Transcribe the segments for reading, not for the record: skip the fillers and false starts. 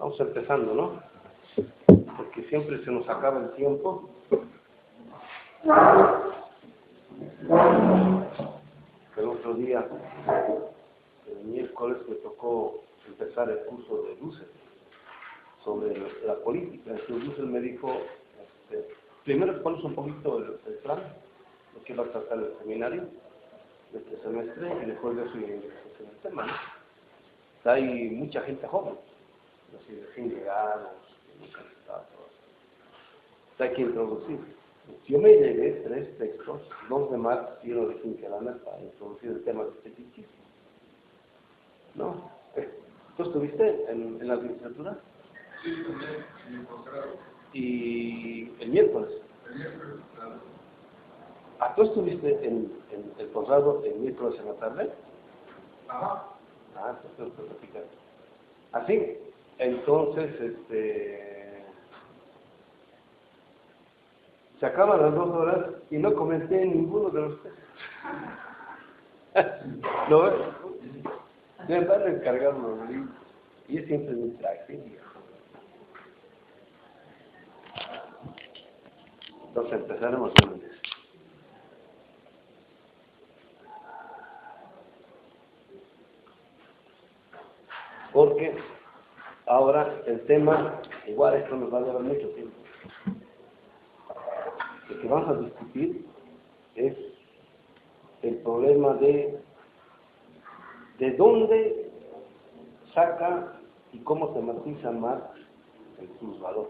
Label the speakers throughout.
Speaker 1: Vamos empezando, ¿no? Porque siempre se nos acaba el tiempo. El otro día, el miércoles, me tocó empezar el curso de Dussel sobre la política. Entonces Dussel me dijo, primero expones un poquito el plan, lo que va a tratar el seminario de este semestre, y después de eso en el tema, ¿no? Hay mucha gente joven, así recién llegados, que nunca han estado. Hay que introducir. Yo me llevé 3 textos, 2 de Marx y uno de Hinkelhammer, para introducir el tema del esteticismo. ¿No? ¿Tú estuviste en la literatura?
Speaker 2: Sí, también, en el posgrado.
Speaker 1: Y el miércoles.
Speaker 2: El miércoles, claro.
Speaker 1: ¿Ah, tú estuviste en el posgrado el miércoles en la tarde?
Speaker 2: Ajá.
Speaker 1: Ah, entonces te platicar. Así, entonces, se acaban las 2 horas y no comenté ninguno de los textos. ¿Lo ves? Me van a encargar los libros. Y es siempre mi tragedia. Entonces empezaremos con eso. Porque ahora el tema, igual esto nos va a llevar mucho tiempo. Lo que vamos a discutir es el problema de dónde saca y cómo tematiza Marx el plusvalor.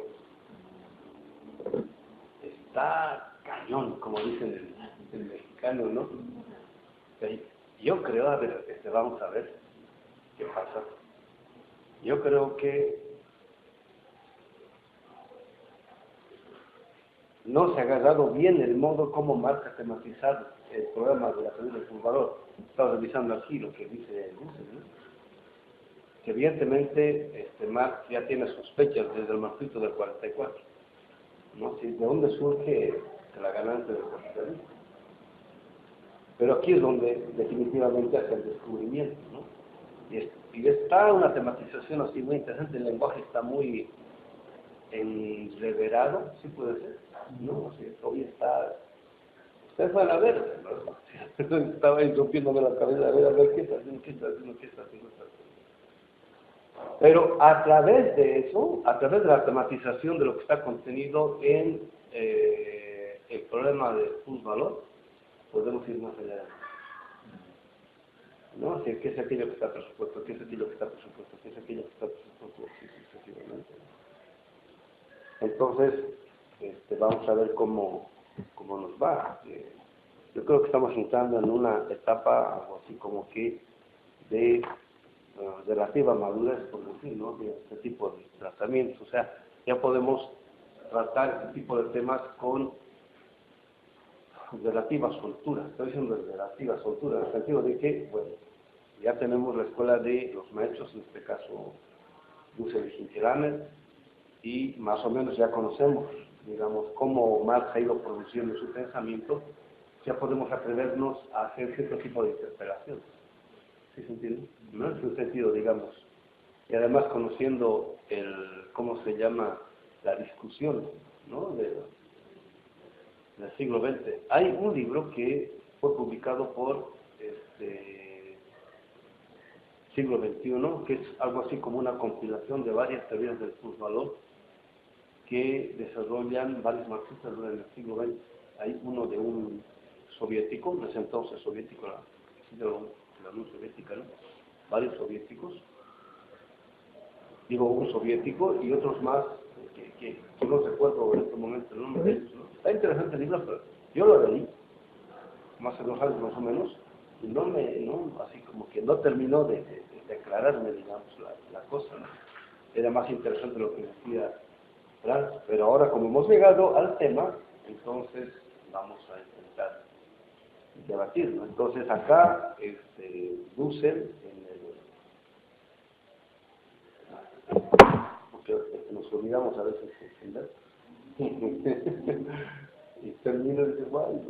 Speaker 1: Está cañón, como dicen el mexicano, ¿no? Yo creo, a ver, vamos a ver qué pasa. Yo creo que no se ha agarrado bien el modo como Marx ha tematizado el problema de la teoría del plusvalor. Estaba revisando aquí lo que dice Dussel, ¿no? Que evidentemente Marx ya tiene sospechas desde el manuscrito del 44, ¿no? ¿De dónde surge la ganancia del capitalismo? Pero aquí es donde definitivamente hace el descubrimiento, ¿no? Y está una tematización así muy interesante, el lenguaje está muy enreverado, ¿sí puede ser? ¿No? O sea, hoy está... Ustedes van a ver, ¿no? Estaba ahí rompiéndome la cabeza, a ver qué está haciendo, qué está haciendo, qué está haciendo. Pero a través de eso, a través de la tematización de lo que está contenido en el problema del plusvalor, podemos ir más allá. ¿No? O sea, ¿qué es aquello que está presupuesto? ¿Qué es aquello que está presupuesto? ¿Qué es aquello que está presupuesto? Sí, sucesivamente. Entonces, vamos a ver cómo nos va. Yo creo que estamos entrando en una etapa, algo así como que de relativa madurez, por decir, ¿no? De este tipo de tratamientos. O sea, ya podemos tratar este tipo de temas con relativa soltura. Estoy diciendo relativa soltura, en el sentido de que, bueno, ya tenemos la escuela de los maestros, en este caso Dussel y Hinkelhammer, y más o menos ya conocemos, digamos, cómo Marx ha ido produciendo su pensamiento, ya podemos atrevernos a hacer cierto tipo de interpelación. ¿Sí se entiende? ¿No? Es un sentido, digamos. Y además conociendo ¿cómo se llama? La discusión, ¿no? Del siglo XX. Hay un libro que fue publicado por siglo XXI, que es algo así como una compilación de varias teorías del plusvalor que desarrollan varios marxistas durante el siglo XX. Hay uno de un soviético, en ese entonces soviético, la Unión Soviética, ¿no? Varios soviéticos, digo un soviético y otros más que no recuerdo en este momento el nombre de ellos, ¿no? Está interesante el libro, pero yo lo leí hace 2 años más o menos y no así como que no terminó de aclararme, digamos, la cosa, ¿no? Era más interesante lo que decía Franz, pero ahora como hemos llegado al tema, entonces vamos a intentar debatir, ¿no? Entonces acá Dussel porque nos olvidamos a veces de entender y termina igual.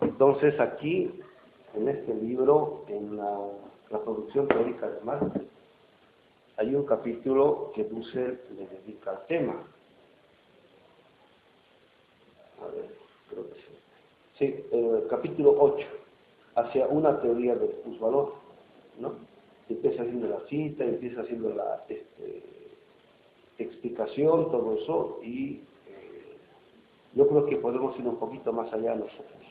Speaker 1: Entonces aquí en este libro, en la producción teórica de Marx, hay un capítulo que Dussel le dedica al tema. A ver, creo que sí. Sí, capítulo 8, hacia una teoría del plusvalor, ¿no? Empieza haciendo la cita, empieza haciendo la explicación, todo eso, y yo creo que podemos ir un poquito más allá nosotros,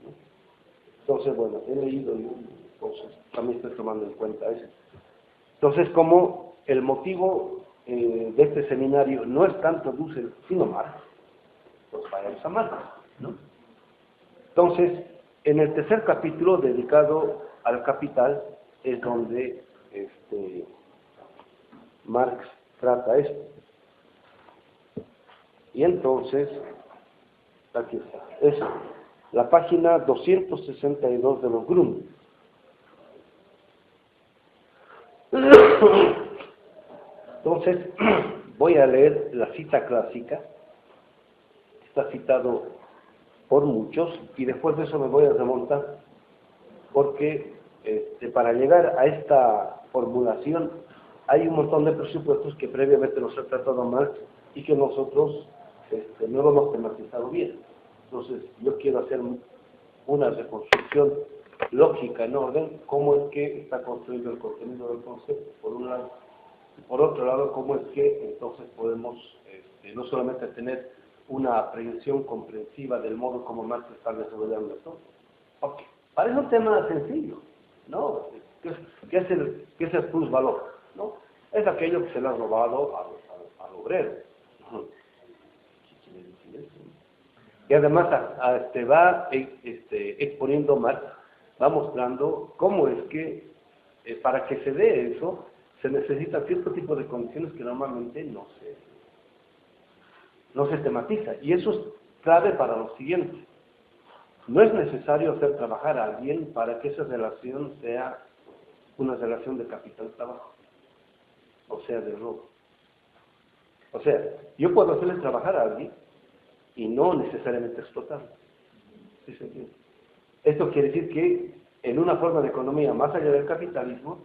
Speaker 1: ¿no? Entonces, bueno, he leído y entonces también estoy tomando en cuenta eso. Entonces, como el motivo de este seminario no es tanto Dussel, sino Marx, pues vayamos a Marx, ¿no? Entonces, en el tercer capítulo dedicado al capital es donde Marx trata esto. Y entonces, aquí está, es la página 262 de los Grund. Entonces, voy a leer la cita clásica, está citado por muchos, y después de eso me voy a remontar, porque para llegar a esta formulación hay un montón de presupuestos que previamente nos ha tratado Marx y que nosotros no lo hemos tematizado bien. Entonces, yo quiero hacer una reconstrucción lógica en orden, cómo es que está construido el contenido del concepto, por un lado, y por otro lado, cómo es que entonces podemos no solamente tener una aprehensión comprensiva del modo como Marx está desarrollando esto. Ok, parece un tema sencillo, ¿no? ¿Qué es el plusvalor? ¿No? Es aquello que se le ha robado al obrero. ¿Qué quiere decir eso? Y además va exponiendo Marx, va mostrando cómo es que para que se dé eso se necesita cierto tipo de condiciones que normalmente no se tematiza. Y eso es clave para lo siguiente. No es necesario hacer trabajar a alguien para que esa relación sea una relación de capital-trabajo, o sea, de robo. O sea, yo puedo hacerle trabajar a alguien y no necesariamente explotarlo. ¿Sí se entiende? Esto quiere decir que en una forma de economía más allá del capitalismo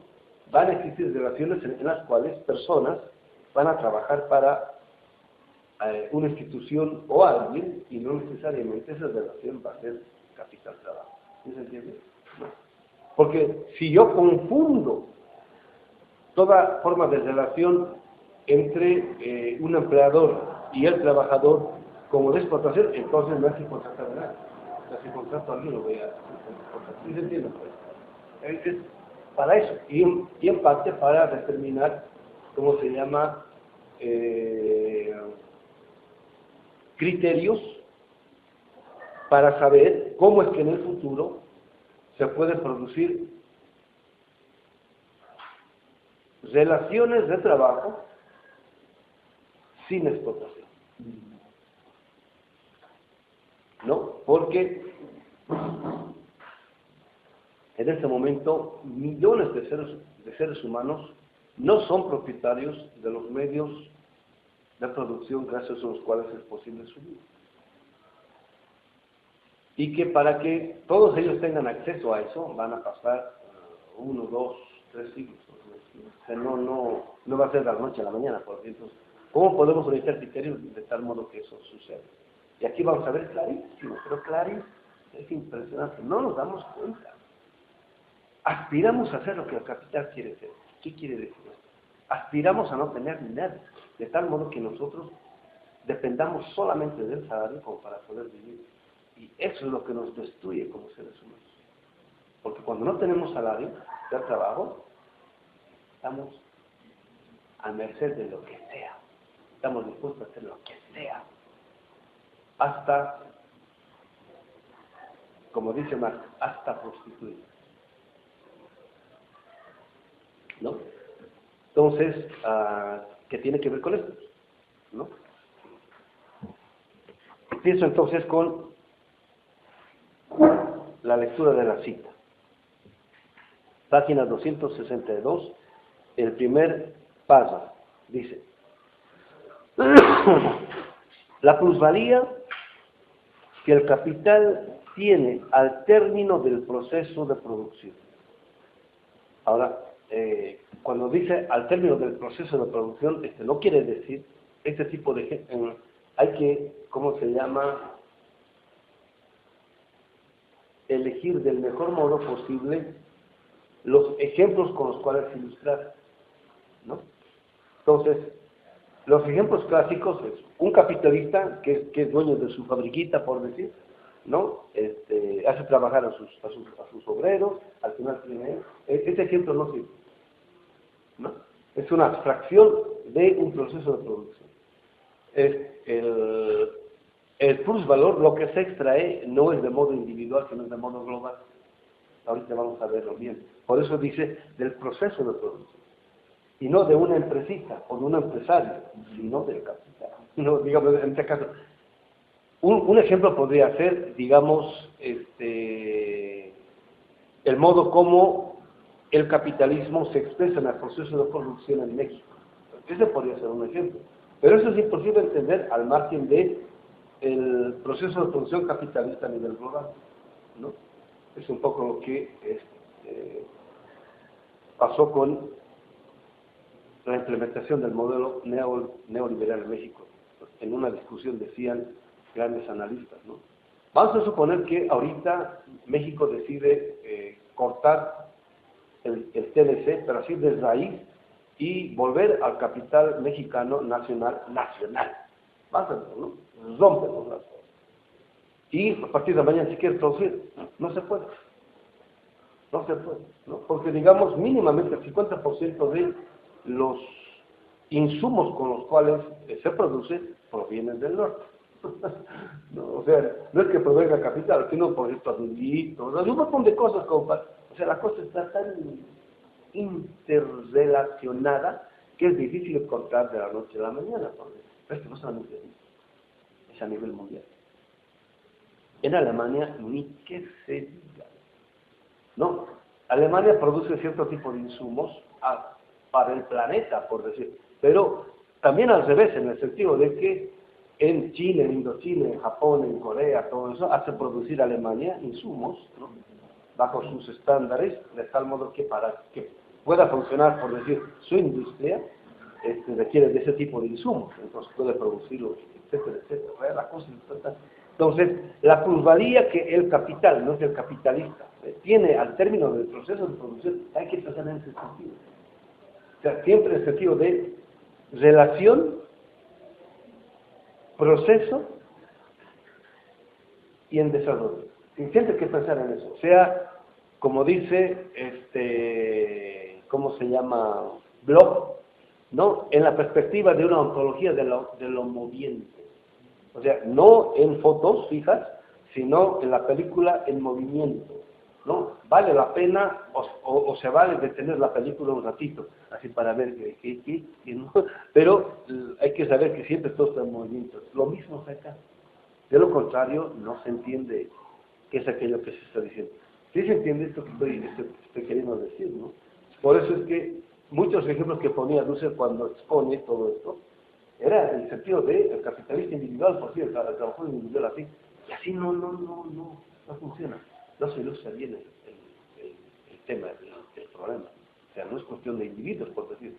Speaker 1: van a existir relaciones en las cuales personas van a trabajar para una institución o alguien, y no necesariamente esa relación va a ser capital-trabajo. ¿Sí se entiende? No. Porque si yo confundo toda forma de relación entre un empleador y el trabajador como de explotación, entonces me hace contratar a nadie. O sea, si contrato a alguien lo voy a contratar. ¿Sí se entiende? Pues? Es para eso, y en parte para determinar cómo se llama criterios para saber cómo es que en el futuro se puede producir relaciones de trabajo sin explotación. ¿No? Porque en este momento millones de seres humanos no son propietarios de los medios de producción gracias a los cuales es posible su vida. Y que para que todos ellos tengan acceso a eso van a pasar 1, 2, 3 siglos. O sea, no va a ser de la noche a la mañana, por ejemplo. ¿Cómo podemos organizar criterios de tal modo que eso suceda? Y aquí vamos a ver clarísimo, pero clarísimo, es impresionante, no nos damos cuenta. Aspiramos a hacer lo que el capital quiere hacer. ¿Qué quiere decir esto? Aspiramos a no tener nada, de tal modo que nosotros dependamos solamente del salario como para poder vivir. Y eso es lo que nos destruye como seres humanos. Porque cuando no tenemos salario del trabajo, estamos a merced de lo que sea. Estamos dispuestos a hacer lo que sea. Hasta, como dice Marx, hasta prostituir. ¿No? Entonces, ¿qué tiene que ver con esto? ¿No? Empiezo entonces con la lectura de la cita. Página 262, el primer párrafo, dice: la plusvalía que el capital tiene al término del proceso de producción. Ahora, cuando dice al término del proceso de producción, no quiere decir este tipo de... hay que, ¿cómo se llama?, elegir del mejor modo posible los ejemplos con los cuales ilustrar, ¿no? Entonces, los ejemplos clásicos es un capitalista que es dueño de su fabriquita, por decir, ¿no? Hace trabajar a sus obreros, al final tiene... Este ejemplo no sirve, ¿no? Es una abstracción de un proceso de producción. El plusvalor, lo que se extrae, no es de modo individual, sino es de modo global. Ahorita vamos a verlo bien. Por eso dice del proceso de producción. Y no de una empresita o de un empresario, sino del capital. No, digamos, en este caso, un ejemplo podría ser, digamos, el modo como el capitalismo se expresa en el proceso de producción en México. Ese podría ser un ejemplo. Pero eso es imposible entender al margen de el proceso de producción capitalista a nivel global, ¿no? Es un poco lo que pasó con la implementación del modelo neoliberal en México. En una discusión decían grandes analistas, ¿no? Vamos a suponer que ahorita México decide cortar el TLC, pero así de raíz, y volver al capital mexicano nacional. Vamos a ver, ¿no? Rompen las cosas. Y a partir de mañana, si quieres producir, no se puede. No se puede, ¿no? Porque digamos, mínimamente el 50% de los insumos con los cuales se produce provienen del norte. No, o sea, no es que provenga capital, sino por ejemplo adullitos, un montón de cosas como o sea, la cosa está tan interrelacionada que es difícil cortar de la noche a la mañana. Pero esto no solamente es a nivel mundial. En Alemania ni que se diga. No, Alemania produce cierto tipo de insumos para el planeta, por decir, pero también al revés, en el sentido de que en Chile, en Indochile, en Japón, en Corea, todo eso, hace producir Alemania insumos, ¿no?, bajo sus estándares, de tal modo que para que pueda funcionar, por decir, su industria, requiere de ese tipo de insumos, entonces puede producirlos, etcétera, etcétera. La cosa es... Entonces, la plusvalía que el capital, no es el capitalista, tiene al término del proceso de producción, hay que pensar en ese sentido. O sea, siempre en el sentido de relación, proceso y en desarrollo. Siempre hay que pensar en eso. O sea, como dice, ¿cómo se llama? Bloch, ¿no? En la perspectiva de una ontología de lo moviente. O sea, no en fotos fijas, sino en la película en movimiento, ¿no? Vale la pena o se vale detener la película un ratito, así para ver qué ¿no? Pero hay que saber que siempre todo está en movimiento. Lo mismo es acá. De lo contrario, no se entiende qué es aquello que se está diciendo. Sí se entiende esto que estoy queriendo decir, ¿no? Por eso es que muchos ejemplos que ponía Dussel cuando expone todo esto, era el sentido de el capitalista individual, por cierto, el trabajador individual así, y así no funciona, no se ilustra bien el tema, el problema. O sea, no es cuestión de individuos, por decir,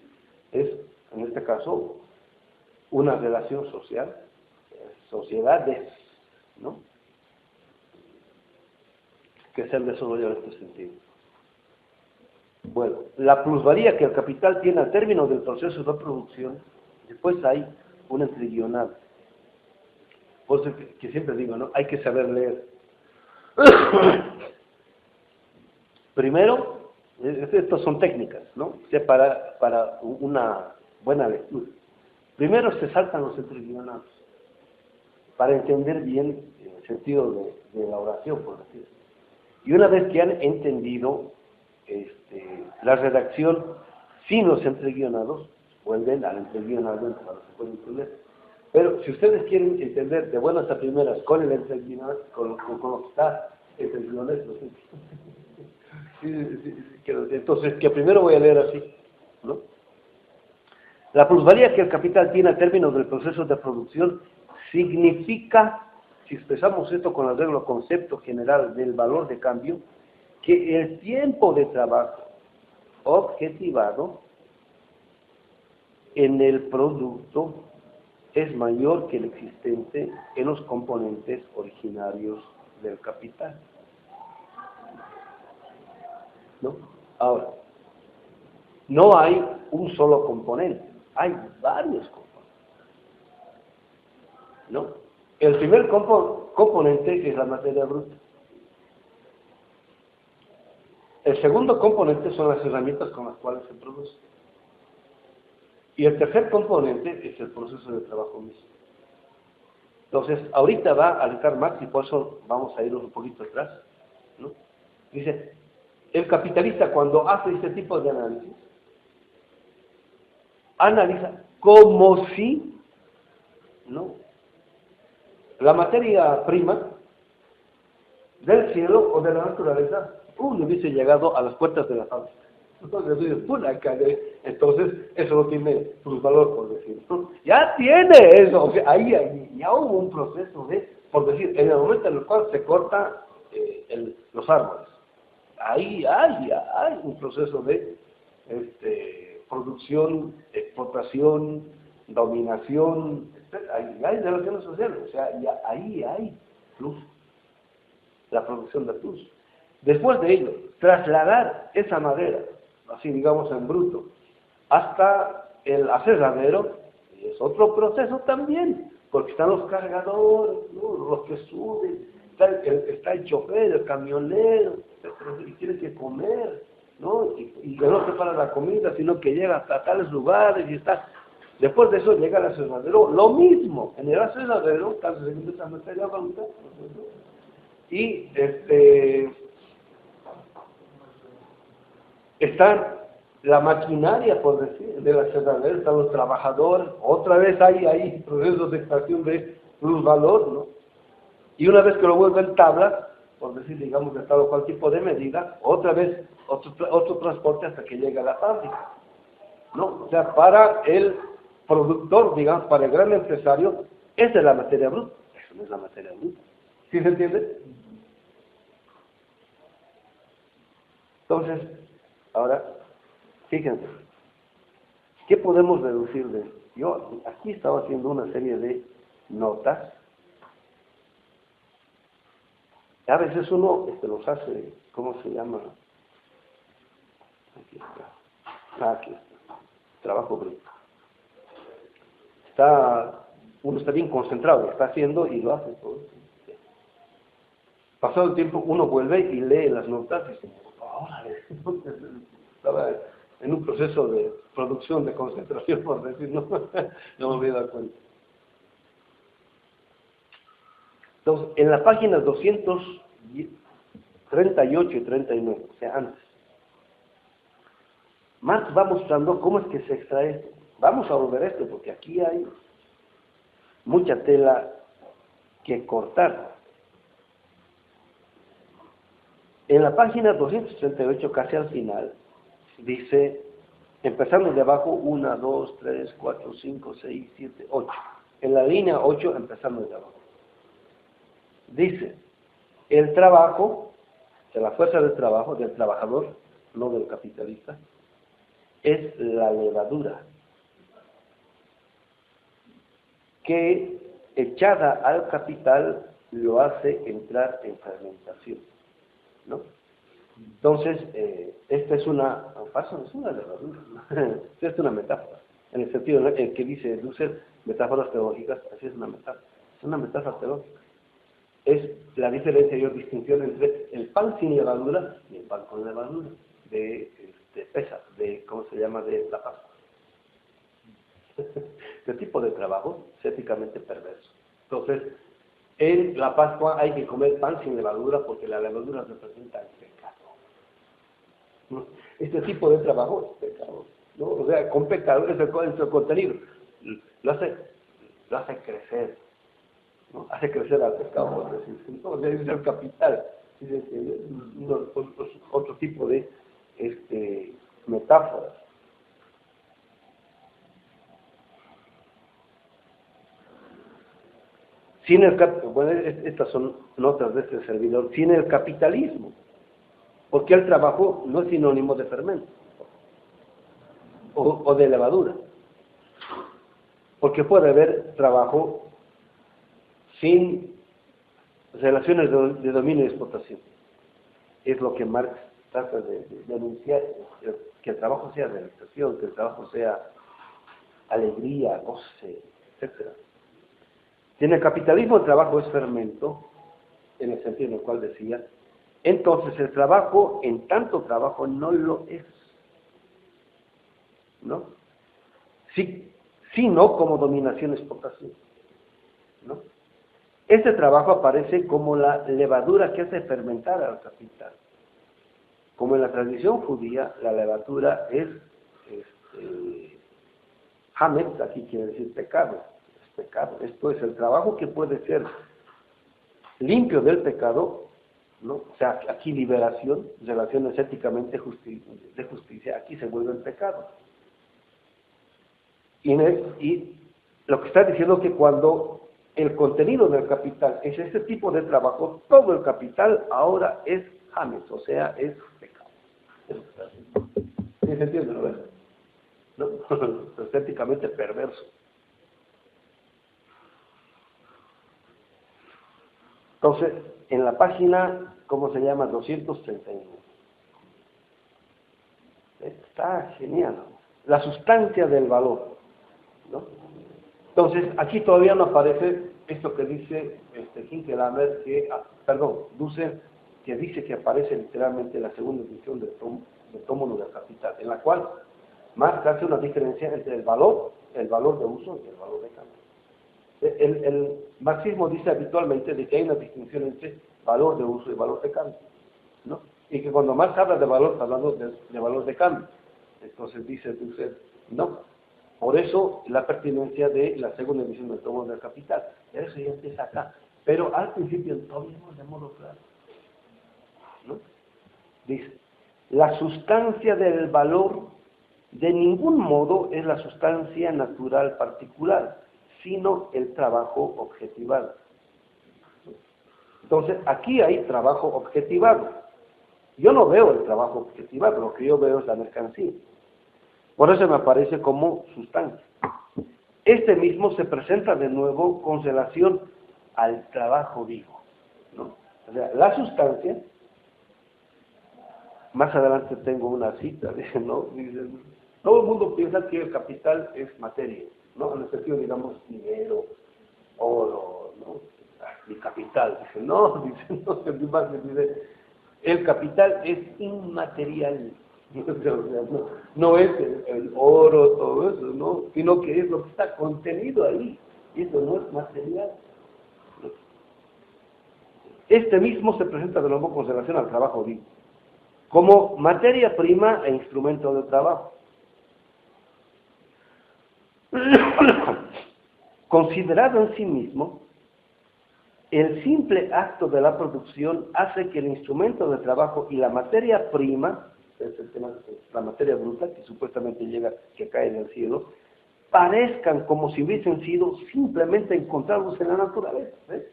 Speaker 1: es, en este caso, una relación social, sociedades, ¿no?, que se han desarrollado en este sentido. Bueno, la plusvalía que el capital tiene al término del proceso de producción, después hay un entreguionado. Por eso que siempre digo, ¿no?, hay que saber leer. Primero, estas son técnicas, ¿no?, o sea, para una buena lectura. Primero se saltan los entreguionados, para entender bien el sentido de la oración, por decirlo. Y una vez que han entendido la redacción sin los entreguionados, vuelven al entreguionado para que se pueda entender. Pero si ustedes quieren entender de buenas a primeras con el entreguionado, con lo que está entreguionado, entonces que primero voy a leer así, ¿no? La plusvalía que el capital tiene al término del proceso de producción significa si expresamos esto con arreglo al concepto general del valor de cambio, que el tiempo de trabajo objetivado en el producto es mayor que el existente en los componentes originarios del capital, ¿no? Ahora, no hay un solo componente, hay varios componentes, ¿no? El primer componente es la materia bruta. El segundo componente son las herramientas con las cuales se produce. Y el tercer componente es el proceso de trabajo mismo. Entonces, ahorita va a alitar Marx y por eso vamos a ir un poquito atrás, ¿no? Dice, el capitalista cuando hace este tipo de análisis, analiza como si, ¿no?, la materia prima del cielo o de la naturaleza no hubiese llegado a las puertas de la fábrica. Entonces, eso no tiene su valor, por decir, ¿no? Ya tiene eso, o sea, ahí ya hubo un proceso de, por decir, en el momento en el cual se cortan los árboles, ahí hay un proceso de producción, explotación, dominación, hay relaciones sociales, o sea, ya ahí hay luz, la producción de luz. Después de ello, trasladar esa madera, así digamos en bruto, hasta el aserradero, es otro proceso también, porque están los cargadores, ¿no?, los que suben, está el chofer, el camionero, y tiene que comer, ¿no? Y que no prepara la comida, sino que llega hasta tales lugares y está. Después de eso llega el aserradero, lo mismo, en el aserradero, casi se empieza a meter la bruta, y está la maquinaria, por decir, de la aserradero, están los trabajadores, otra vez hay procesos de extracción de plusvalor, ¿no? Y una vez que lo vuelven tablas, por decir, digamos, de tal o cual tipo de medida, otra vez otro transporte hasta que llega a la fábrica, ¿no? O sea, para el productor, digamos, para el gran empresario, esa es la materia bruta, eso no es la materia bruta. ¿Sí se entiende? Entonces, ahora, fíjense, ¿qué podemos deducir de esto? Yo aquí estaba haciendo una serie de notas. A veces uno los hace, ¿cómo se llama? Aquí está. Aquí está. Trabajo bruto. Uno está bien concentrado, está haciendo y lo hace todo. Pasado el tiempo, uno vuelve y lee las notas y dice, órale, estaba en un proceso de producción, de concentración, por decir, no me había dado cuenta. Entonces, en la página 238 y 39, o sea, antes, Marx va mostrando cómo es que se extrae esto. Vamos a volver a esto, porque aquí hay mucha tela que cortar. En la página 238, casi al final, dice, empezando de abajo, 1, 2, 3, 4, 5, 6, 7, 8. En la línea 8, empezando de abajo. Dice, el trabajo, de la fuerza del trabajo, del trabajador, no del capitalista, es la levadura que, echada al capital, lo hace entrar en fermentación, ¿no? Entonces, esta es una levadura, esta es una metáfora, en el sentido en el que dice Dussel, metáforas teológicas, así es una metáfora teológica. Es la diferencia y distinción entre el pan sin levadura y el pan con levadura, de Pesach, ¿cómo se llama?, de la Pascua. Este tipo de trabajo es éticamente perverso. Entonces, en la Pascua hay que comer pan sin levadura porque la levadura representa el pecado, ¿no? Este tipo de trabajo es pecado, ¿no? O sea, con pecado es el contenido. Lo hace crecer, ¿no? Hace crecer al pecado, por decir. Entonces, es el capital. Es otro tipo de metáforas. Bueno, estas son notas de este servidor, sin el capitalismo, porque el trabajo no es sinónimo de fermento o de levadura, porque puede haber trabajo sin relaciones de dominio y explotación. Es lo que Marx trata de denunciar, que el trabajo sea realización, que el trabajo sea alegría, goce, etc. Si en el capitalismo el trabajo es fermento, en el sentido en el cual decía, entonces el trabajo, en tanto trabajo, no lo es, ¿no? Sí, sino como dominación-explotación, ¿no? Este trabajo aparece como la levadura que hace fermentar al capital. Como en la tradición judía, la levadura es Hametz, aquí quiere decir pecado, es pecado. Esto es el trabajo que puede ser limpio del pecado, ¿no? O sea, aquí liberación, relaciones éticamente de justicia, aquí se vuelve el pecado. Y lo que está diciendo es que cuando el contenido del capital es este tipo de trabajo, todo el capital ahora es Hametz, o sea, es pecado. ¿Sí se entiende, no? ¿No? Es éticamente perverso. Entonces, en la página, ¿cómo se llama? 239. Está genial. La sustancia del valor, ¿no? Entonces, aquí todavía no aparece esto que dice Hinckelammer, Dussel, que dice que aparece literalmente en la segunda edición del tomo 1 del Capital, en la cual Marx hace una diferencia entre el valor de uso y el valor de cambio. El marxismo dice habitualmente de que hay una distinción entre valor de uso y valor de cambio, ¿no? Y que cuando Marx habla de valor, está hablando de valor de cambio. Entonces dice Dussel, no. Por eso la pertinencia de la segunda edición del tomo del Capital. Eso ya empieza acá. Pero al principio todavía no de modo claro, ¿no? Dice, la sustancia del valor de ningún modo es la sustancia natural particular, sino el trabajo objetivado. Entonces, aquí hay trabajo objetivado. Yo no veo el trabajo objetivado, lo que yo veo es la mercancía. Por eso me aparece como sustancia. Este mismo se presenta de nuevo con relación al trabajo vivo, ¿no? O sea, la sustancia, más adelante tengo una cita, ¿no? Dice, todo el mundo piensa que el capital es materia, ¿no? En el sentido, digamos, dinero, oro, ¿no? Y capital. Dice, no, dice, el capital es inmaterial. No es el oro, todo eso, ¿no? Sino que es lo que está contenido ahí. Y eso no es material. Este mismo se presenta de nuevo con relación al trabajo vivo, como materia prima e instrumento de trabajo. Considerado en sí mismo, el simple acto de la producción hace que el instrumento de trabajo y la materia prima, es el tema, la materia bruta que supuestamente que cae del cielo, parezcan como si hubiesen sido simplemente encontrados en la naturaleza. ¿Ves?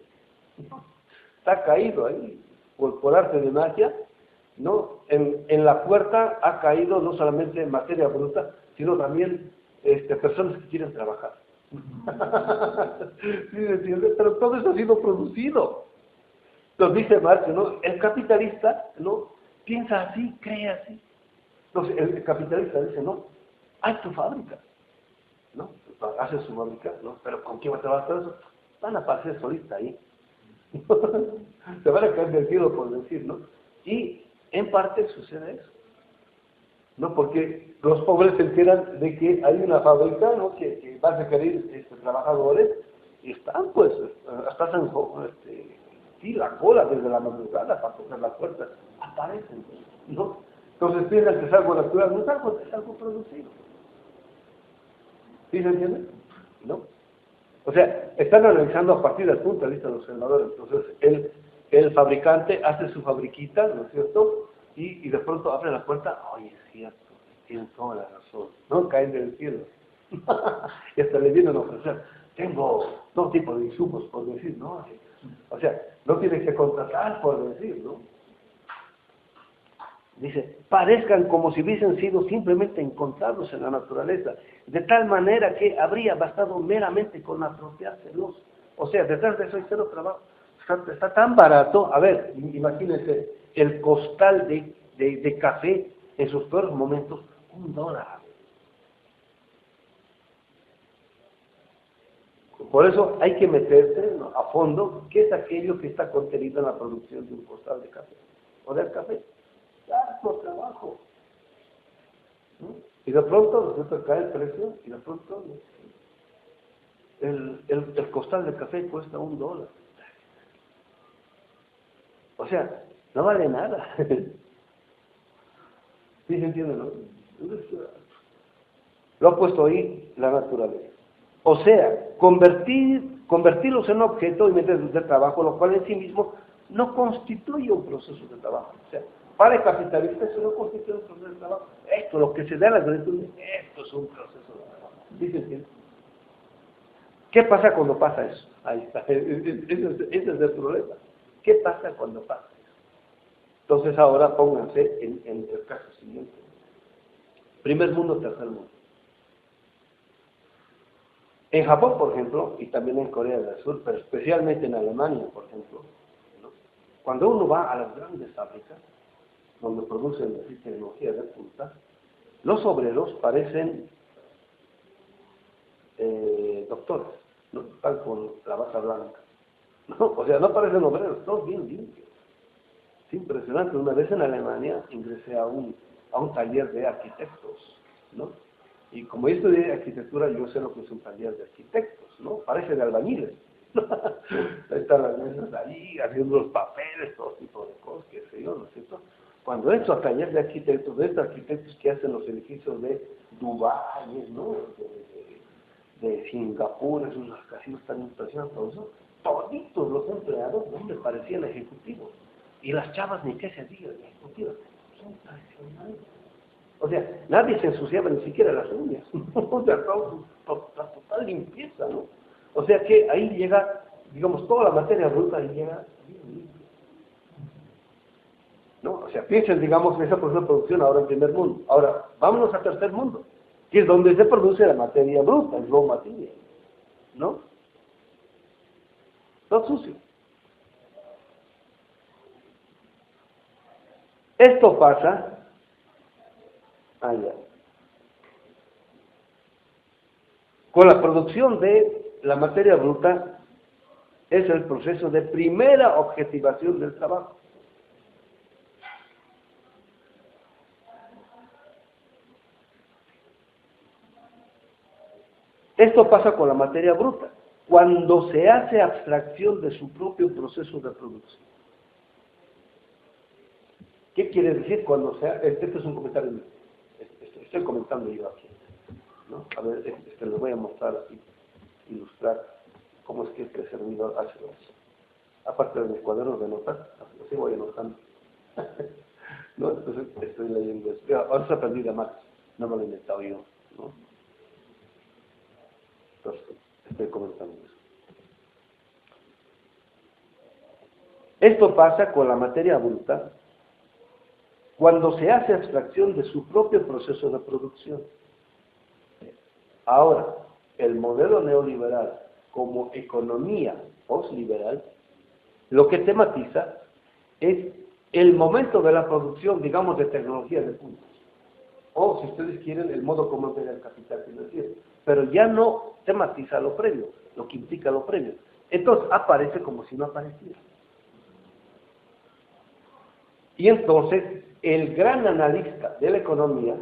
Speaker 1: Está caído ahí, por arte de magia, ¿no? En la puerta ha caído no solamente materia bruta, sino también personas que quieren trabajar. ¿Sí me entiendes? Pero todo eso ha sido producido. Nos dice Marx, ¿no? El capitalista, ¿no? Piensa así, cree así. Entonces, el capitalista dice, no, hay tu fábrica, ¿no? Hace su fábrica, ¿no? Pero ¿con quién va a trabajar eso? Van a aparecer solistas ahí. Se van a caer del cielo por decir, ¿no? Y en parte sucede eso, ¿no? Porque los pobres se enteran de que hay una fábrica, ¿no? que va a requerir trabajadores y están, pues, hasta hacen sí, la cola desde la madrugada para tocar la puerta, aparecen, ¿no? Entonces piensan que es algo natural, no es algo producido. ¿Sí se entiende? ¿No? O sea, están analizando a partir del punto de vista de los observadores. Entonces, el fabricante hace su fabriquita, ¿no es cierto? Y de pronto abre la puerta, oye, es cierto, tienen toda la razón, ¿no? Caen del cielo. Y hasta le vienen a ofrecer, tengo dos tipos de insumos, por decir, ¿no? O sea, no tienes que contratar, por decir, ¿no? Dice, parezcan como si hubiesen sido simplemente encontrados en la naturaleza, de tal manera que habría bastado meramente con apropiárselos. O sea, detrás de eso hay cero trabajo. Está tan barato, a ver, imagínense, el costal de café en sus peores momentos, $1. Por eso hay que meterse, ¿no?, a fondo qué es aquello que está contenido en la producción de un costal de café o del café. Harto trabajo, ¿no? Y de pronto resulta cae el precio y de pronto el costal de café cuesta $1. O sea, no vale nada. ¿Sí se entiende, no? Lo ha puesto ahí la naturaleza. O sea, convertirlos en objeto y métodos de trabajo, lo cual en sí mismo no constituye un proceso de trabajo. O sea, para el capitalista eso no constituye un proceso de trabajo. Esto, lo que se da a la gratitud, esto es un proceso de trabajo. ¿Sí se entiende? ¿Qué pasa cuando pasa eso? Ahí está. Ese es el problema. ¿Qué pasa cuando pasa eso? Entonces ahora pónganse en el caso siguiente. Primer mundo, tercer mundo. En Japón, por ejemplo, y también en Corea del Sur, pero especialmente en Alemania, por ejemplo, ¿no?, cuando uno va a las grandes fábricas, donde producen así tecnología de punta, los obreros parecen doctores, ¿no?, están con la bata blanca, ¿no? O sea, no parecen obreros, todos bien limpios. Es impresionante. Una vez en Alemania ingresé a un taller de arquitectos, ¿no? Y como yo estudié arquitectura, yo sé lo que es un taller de arquitectos, ¿no? Parece de albañiles. Ahí están las mesas ahí, haciendo los papeles, todo tipo de cosas, qué sé yo, ¿no es cierto? Cuando entro a taller de arquitectos, de estos arquitectos que hacen los edificios de Dubái, ¿no?, de Singapur, esos rascacielos tan impresionantes, todo eso, toditos los empleados, ¿no?, me parecían ejecutivos. Y las chavas, ni qué se diga, ejecutivas, son impresionantes. O sea, nadie se ensuciaba ni siquiera las uñas. O sea, la total limpieza, ¿no? O sea que ahí llega, digamos, toda la materia bruta ahí llega bien limpia, ¿no? O sea, piensen, digamos, en esa producción ahora en primer mundo. Ahora, vámonos a tercer mundo, que es donde se produce la materia bruta, el raw material, ¿no? Todo sucio. Esto pasa allá. Con la producción de la materia bruta es el proceso de primera objetivación del trabajo. Esto pasa con la materia bruta, cuando se hace abstracción de su propio proceso de producción. ¿Qué quiere decir cuando se hace? Este es un comentario, estoy comentando yo aquí, ¿no? A ver, les voy a mostrar así, ilustrar cómo es que este servidor hace eso. Aparte de mis cuadernos de notas, así voy anotando. ¿No? Entonces estoy leyendo esto. Ahora se aprendí de Marx, no me lo he inventado yo, ¿no? Entonces estoy comentando eso. Esto pasa con la materia bruta cuando se hace abstracción de su propio proceso de producción. Ahora, el modelo neoliberal como economía postliberal, lo que tematiza es el momento de la producción, digamos, de tecnología de punta. O, si ustedes quieren, el modo como opera el capital financiero. Pero ya no tematiza lo previo, lo que implica lo previo. Entonces, aparece como si no apareciera. Y entonces, el gran analista de la economía,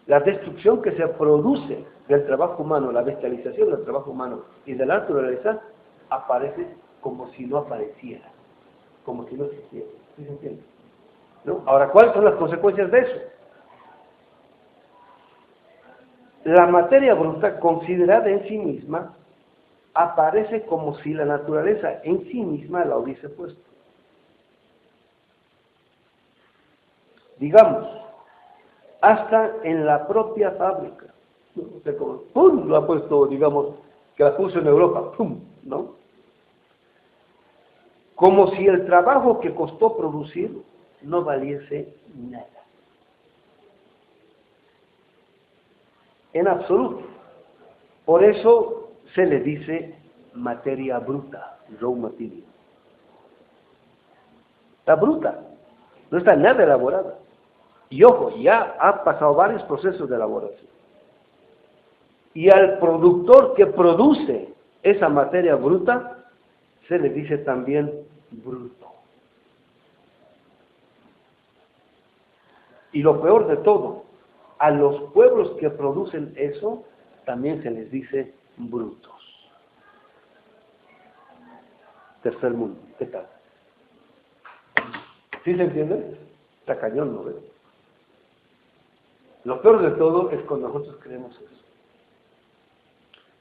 Speaker 1: la destrucción que se produce del trabajo humano, la bestialización del trabajo humano y de la naturaleza, aparece como si no apareciera, como si no existiera. ¿Sí se entiende? ¿No? Ahora, ¿cuáles son las consecuencias de eso? La materia bruta, considerada en sí misma, aparece como si la naturaleza en sí misma la hubiese puesto. Digamos, hasta en la propia fábrica. ¿No? O sea, como, ¡pum!, lo ha puesto, digamos, que la puso en Europa, ¡pum!, ¿no? Como si el trabajo que costó producir no valiese nada. En absoluto. Por eso se le dice materia bruta, raw material. Está bruta, no está nada elaborada. Y ojo, ya ha pasado varios procesos de elaboración. Y al productor que produce esa materia bruta, se le dice también bruto. Y lo peor de todo, a los pueblos que producen eso, también se les dice brutos. Tercer mundo, ¿qué tal? ¿Sí se entiende? Está cañón, ¿no ves? Lo peor de todo es cuando nosotros creemos eso.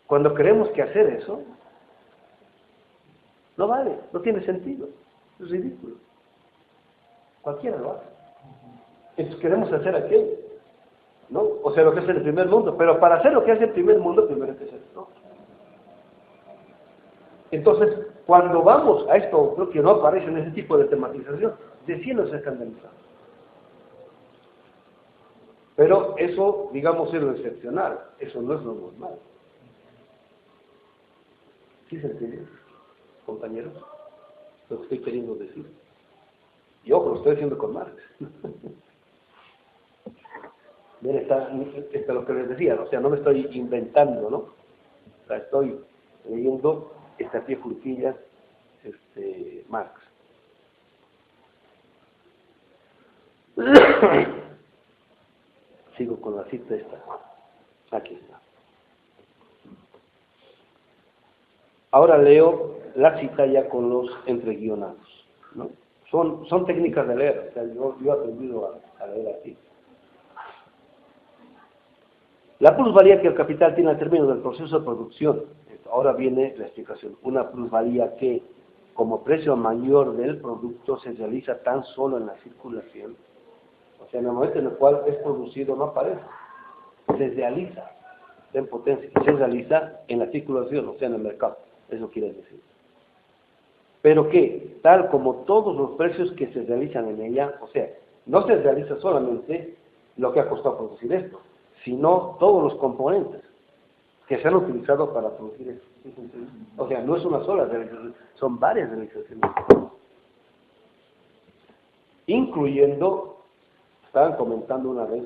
Speaker 1: Cuando creemos que hacer eso no vale, no tiene sentido, es ridículo. Cualquiera lo hace. Entonces queremos hacer aquello, ¿no? O sea, lo que hace el primer mundo, pero para hacer lo que hace el primer mundo, primero hay que hacer esto. Entonces, cuando vamos a esto, creo que no aparece en ese tipo de tematización, de sí nos escandalizamos. Pero eso, digamos, es lo excepcional, eso no es lo normal. ¿Sí se entiende, compañeros? Lo que estoy queriendo decir. Y ojo, lo estoy diciendo con Marx. Bien, está lo que les decía, o sea, no me estoy inventando, ¿no? O sea, estoy leyendo esta pie Jurquilla, Marx. Sigo con la cita esta. Aquí está. Ahora leo la cita ya con los entreguionados, ¿no? Son técnicas de leer, o sea, yo he aprendido a leer así. La plusvalía que el capital tiene al término del proceso de producción. Ahora viene la explicación. Una plusvalía que, como precio mayor del producto, se realiza tan solo en la circulación. O sea, en el momento en el cual es producido no aparece. Se realiza en potencia. Se realiza en la circulación, o sea, en el mercado. Eso quiere decir. Pero que, tal como todos los precios que se realizan en ella, o sea, no se realiza solamente lo que ha costado producir esto, sino todos los componentes que se han utilizado para producir esto. O sea, no es una sola realización, son varias realizaciones. Incluyendo, estaban comentando una vez,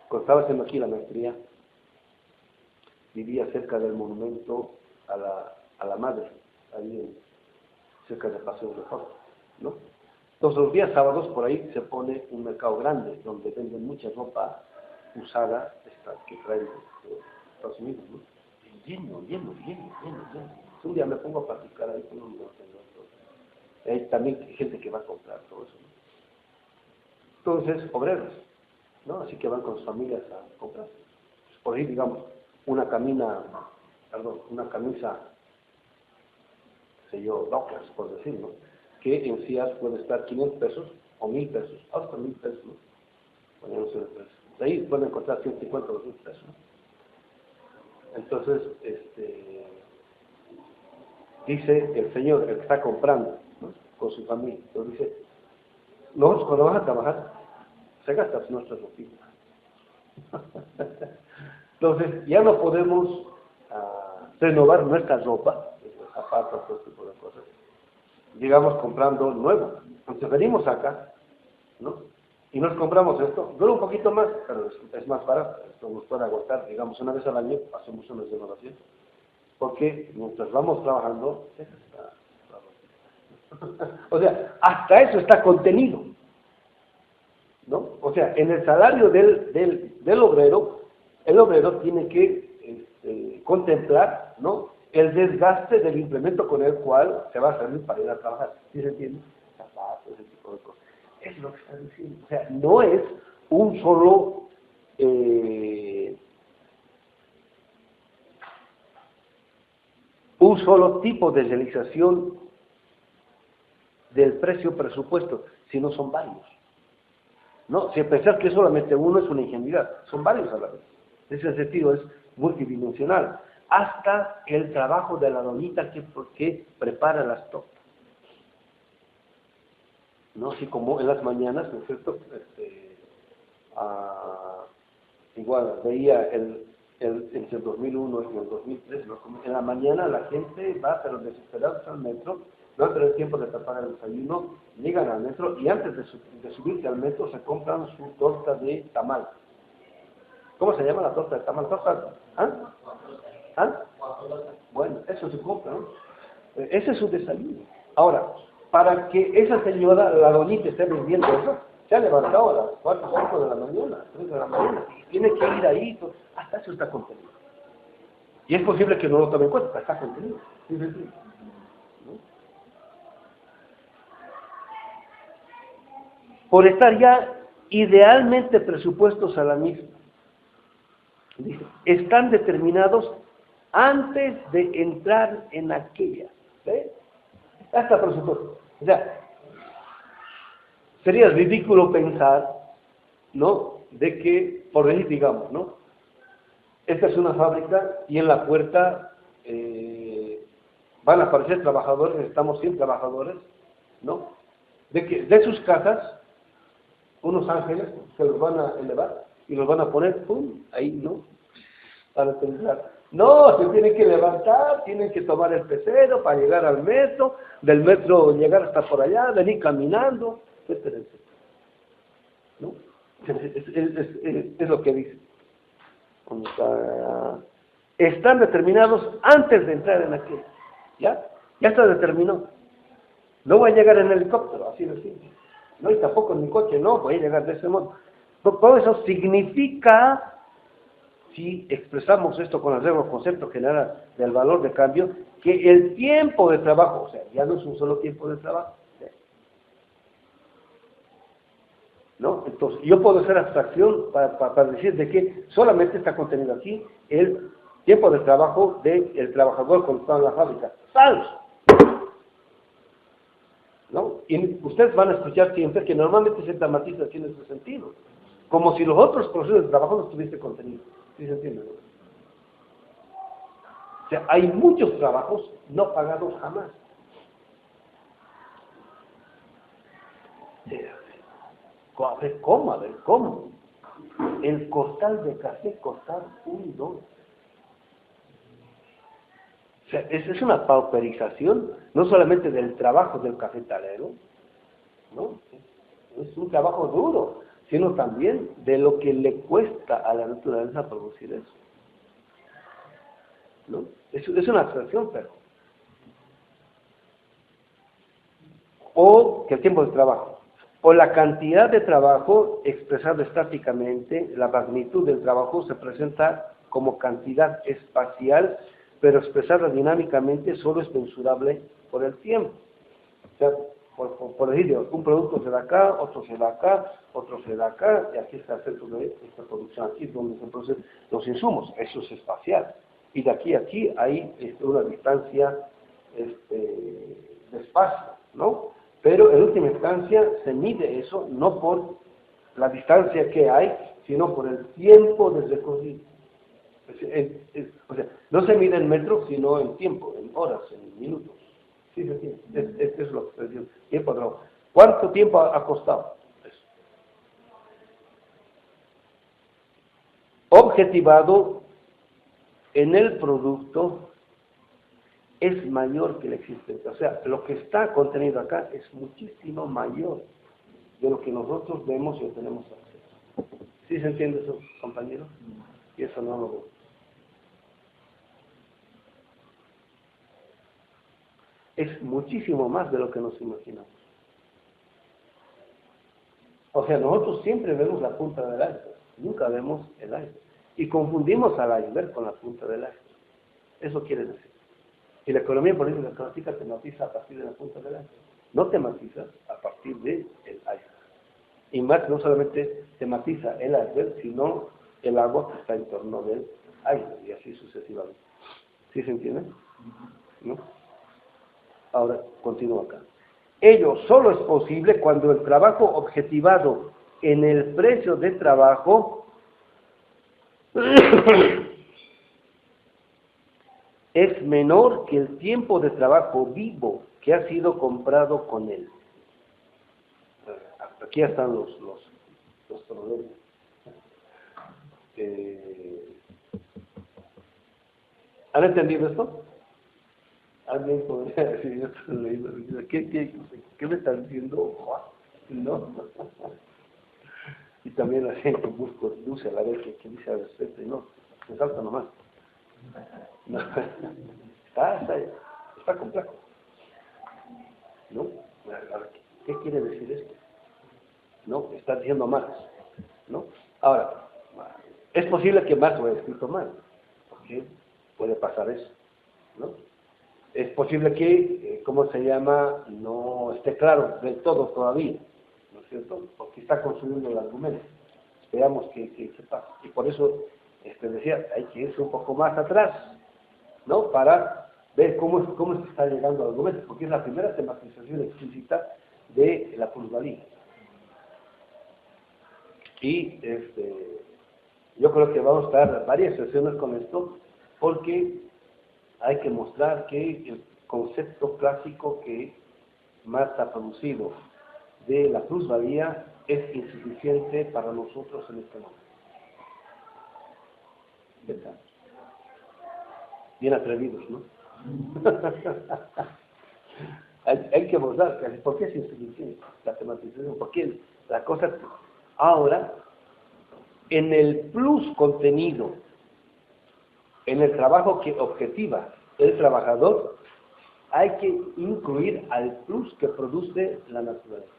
Speaker 1: cuando estaba haciendo aquí la maestría, vivía cerca del monumento a la madre, ahí cerca del Paseo de Reforma, ¿no? Entonces los días sábados por ahí se pone un mercado grande donde venden mucha ropa usada, que traen de Estados Unidos, ¿no? Lleno. Un día me pongo a platicar ahí con un hay también gente que va a comprar todo eso, ¿no? Entonces, obreros, ¿no? Así que van con sus familias a comprar. Por ahí, digamos, una camisa, qué sé yo, Dockers, por decir, ¿no? Que en Sears puede estar 500 pesos o 1000 pesos, hasta 1000 pesos, ¿no? Poniéndose de precio. De ahí pueden encontrar 150 o 200 pesos, ¿no? Entonces, dice el señor, el que está comprando, ¿no? Con su familia, entonces dice, nosotros cuando vamos a trabajar, se gastan nuestras ropitas. Entonces, ya no podemos renovar nuestra ropa, zapatos, todo tipo de cosas, digamos comprando nuevo. Entonces venimos acá, ¿no? Y nos compramos esto, dura un poquito más, pero es más barato, esto nos puede aguantar, digamos, una vez al año hacemos una renovación, porque mientras vamos trabajando, o sea, hasta eso está contenido, ¿no? O sea, en el salario del obrero, el obrero tiene que contemplar, ¿no?, el desgaste del implemento con el cual se va a servir para ir a trabajar. ¿Sí se entiende? Zapatos, ese tipo de cosas. Es lo que está diciendo. O sea, no es un solo tipo de realización del precio presupuesto, sino son varios. ¿No? Si pensar que solamente uno es una ingenuidad, son varios a la vez. En ese sentido es multidimensional. hasta el trabajo de la doñita que prepara las tortas. ¿No? Así como en las mañanas, ¿no es cierto? Igual veía entre el 2001 y el 2003, ¿no? En la mañana la gente va, pero desesperados al metro, no han tenido tiempo de preparar el desayuno, llegan al metro y antes de subirse al metro se compran su torta de tamal. ¿Cómo se llama la torta de tamal? ¿Torta? ¿Ah? ¿Ah? Bueno, eso se compra, ¿no? Ese es su desayuno. Ahora, para que esa señora, la doñita, esté vendiendo eso, se ha levantado a las 4 o 5 de la mañana, 3 de la mañana, y tiene que ir ahí, hasta eso está contenido. Y es posible que no lo tome en cuenta, pero está contenido. ¿Sí? ¿No? Por estar ya idealmente presupuestos a la misma. Dice, están determinados antes de entrar en aquella. ¿Ve? Hasta presupuesto. O sea, sería ridículo pensar, ¿no? De que, por decir, digamos, ¿no? Esta es una fábrica y en la puerta van a aparecer trabajadores, estamos 100 trabajadores, ¿no? De que de sus casas, unos ángeles se los van a elevar y los van a poner, ¡pum!, ahí, ¿no? Para temblar. No, se tienen que levantar, tienen que tomar el pecero para llegar al metro, del metro llegar hasta por allá, venir caminando, etcétera, etcétera. ¿No? Es lo que dice. Están determinados antes de entrar en aquel. ¿Ya? Ya está determinado. No voy a llegar en helicóptero, así de simple. No, y tampoco en mi coche, no, voy a llegar de ese modo. Todo eso significa, si expresamos esto con el regla concepto general del valor de cambio, que el tiempo de trabajo, o sea, ya no es un solo tiempo de trabajo, ¿no? Entonces, yo puedo hacer abstracción para decir de que solamente está contenido aquí el tiempo de trabajo del trabajador cuando está en la fábrica. ¡Falso! ¿No? Y ustedes van a escuchar siempre que normalmente se dramatiza así en ese sentido, como si los otros procesos de trabajo no estuviese contenido. ¿Sí se entiende? ¿No? O sea, hay muchos trabajos no pagados jamás. A ver, ¿cómo? A ver, ¿cómo? El costal de café costar $1. O sea, es una pauperización, no solamente del trabajo del cafetalero, ¿no? Es un trabajo duro, sino también de lo que le cuesta a la naturaleza producir eso. ¿No? Es una abstracción, pero. O que el tiempo de trabajo, o la cantidad de trabajo expresada estáticamente, la magnitud del trabajo se presenta como cantidad espacial, pero expresada dinámicamente solo es mensurable por el tiempo. O sea, por decir, un producto se da acá, otro se da acá, otro se da acá, y aquí está el centro de esta producción, aquí es donde se producen los insumos, eso es espacial. Y de aquí a aquí hay una distancia de espacio, ¿no? Pero en última instancia se mide eso no por la distancia que hay, sino por el tiempo de recorrido. O sea, no se mide en metros, sino en tiempo, en horas, en minutos. Sí, se entiende. Es lo que estoy diciendo. Tiempo de trabajo. ¿Cuánto tiempo ha costado? Eso. Objetivado en el producto es mayor que el existente. O sea, lo que está contenido acá es muchísimo mayor de lo que nosotros vemos y tenemos acceso. ¿Sí se entiende eso, compañeros? Y eso no lo veo. Es muchísimo más de lo que nos imaginamos. O sea, nosotros siempre vemos la punta del iceberg, nunca vemos el iceberg. Y confundimos al iceberg con la punta del iceberg. Eso quiere decir. Y la economía política clásica te matiza a partir de la punta del iceberg. No te matiza a partir del iceberg. Y más, no solamente te matiza el iceberg, sino el agua que está en torno del iceberg, y así sucesivamente. ¿Sí se entiende? ¿No? Ahora, continúo acá. Ello solo es posible cuando el trabajo objetivado en el precio de trabajo es menor que el tiempo de trabajo vivo que ha sido comprado con él. Aquí están los problemas. ¿Han entendido esto? ¿Alguien podría decir esto? ¿Qué me están diciendo? ¿No? Y también la gente busca luce a la vez que dice al respecto, y no, me salta nomás. No. Está complejo. ¿No? ¿Qué quiere decir esto? ¿No? Está diciendo más. ¿No? Ahora, es posible que Marx lo haya escrito mal, porque puede pasar eso, ¿no? Es posible que, ¿cómo se llama?, no esté claro del todo todavía, ¿no es cierto? Porque está construyendo el argumento. Esperamos que pase. Y por eso, decía, hay que irse un poco más atrás, ¿no? Para ver cómo es que está llegando al argumento, porque es la primera tematización explícita de la plusvalía. Y yo creo que vamos a dar varias sesiones con esto, porque hay que mostrar que el concepto clásico que Marx ha producido de la plusvalía es insuficiente para nosotros en este momento. ¿Verdad? Bien atrevidos, ¿no? hay que mostrar por qué es insuficiente la tematización, porque la cosa ahora, en el plus contenido, en el trabajo que objetiva el trabajador, hay que incluir al plus que produce la naturaleza.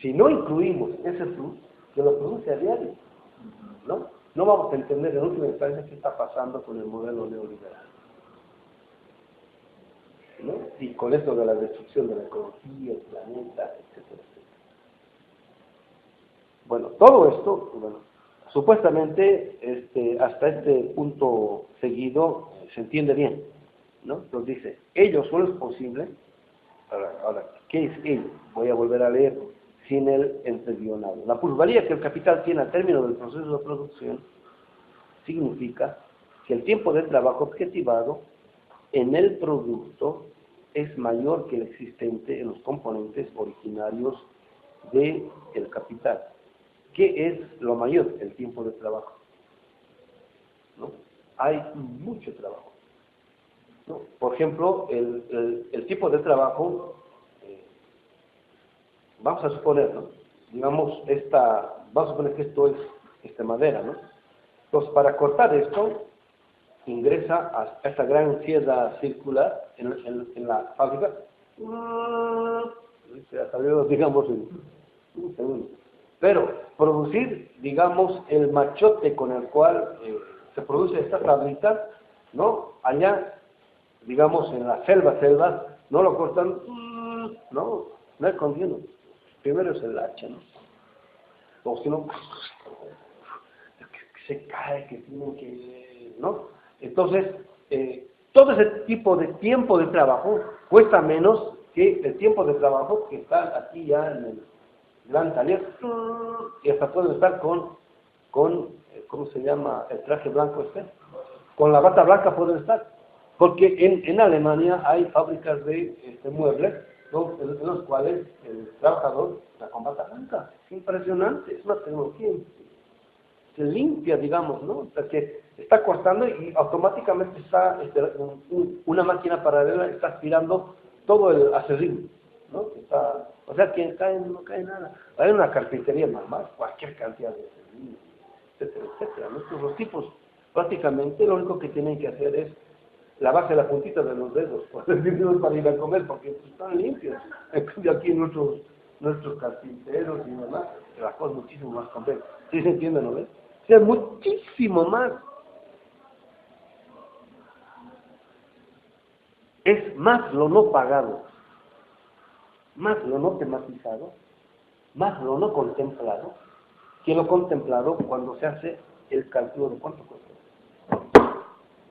Speaker 1: Si no incluimos ese plus, que lo produce a diario, no vamos a entender en última instancia qué está pasando con el modelo neoliberal, ¿no? Y con esto de la destrucción de la ecología, el planeta, etcétera, etcétera. Bueno, todo esto, supuestamente, hasta este punto seguido, se entiende bien, ¿no? Entonces dice, ello solo es posible. Ahora, ¿qué es ello? Voy a volver a leer sin el entreguionado. La plusvalía que el capital tiene al término del proceso de producción significa que el tiempo de trabajo objetivado en el producto es mayor que el existente en los componentes originarios del capital. ¿Qué es lo mayor? El tiempo de trabajo, ¿no? Hay mucho trabajo, ¿no? Por ejemplo, el tipo de trabajo, vamos a suponer, ¿no? Digamos, vamos a suponer que esto es madera, ¿no? Entonces, para cortar esto, ingresa a esta gran sierra circular en la fábrica. Se ha salido, digamos, en un segundo. Pero producir, digamos, el machote con el cual se produce esta tablita, ¿no? Allá, digamos, en la selva, no lo cortan, no es continuo. Primero es el hacha, ¿no? O si no, que se cae, que tiene que, ¿no? Entonces, todo ese tipo de tiempo de trabajo cuesta menos que el tiempo de trabajo que está aquí ya en el gran taller, y hasta pueden estar con ¿cómo se llama? El traje blanco con la bata blanca pueden estar, porque en Alemania hay fábricas de muebles, ¿no? en los cuales el trabajador está con bata blanca. Es impresionante, es una tecnología, se limpia, digamos, ¿no? O sea, que está cortando y automáticamente está una máquina paralela está aspirando todo el acerrín, ¿no? O sea que no cae nada. Hay una carpintería normal, cualquier cantidad de acerrín, etcétera, etcétera, ¿no? Los tipos prácticamente lo único que tienen que hacer es lavarse la puntita de los dedos, para ir a comer, porque están limpios. En cambio aquí nuestros carpinteros y demás, la cosa es muchísimo más compleja. ¿Sí se entiende, no ves? O sea, muchísimo más. Es más lo no pagado, más lo no tematizado, más lo no contemplado, que lo contemplado cuando se hace el cálculo de cuánto cuesta.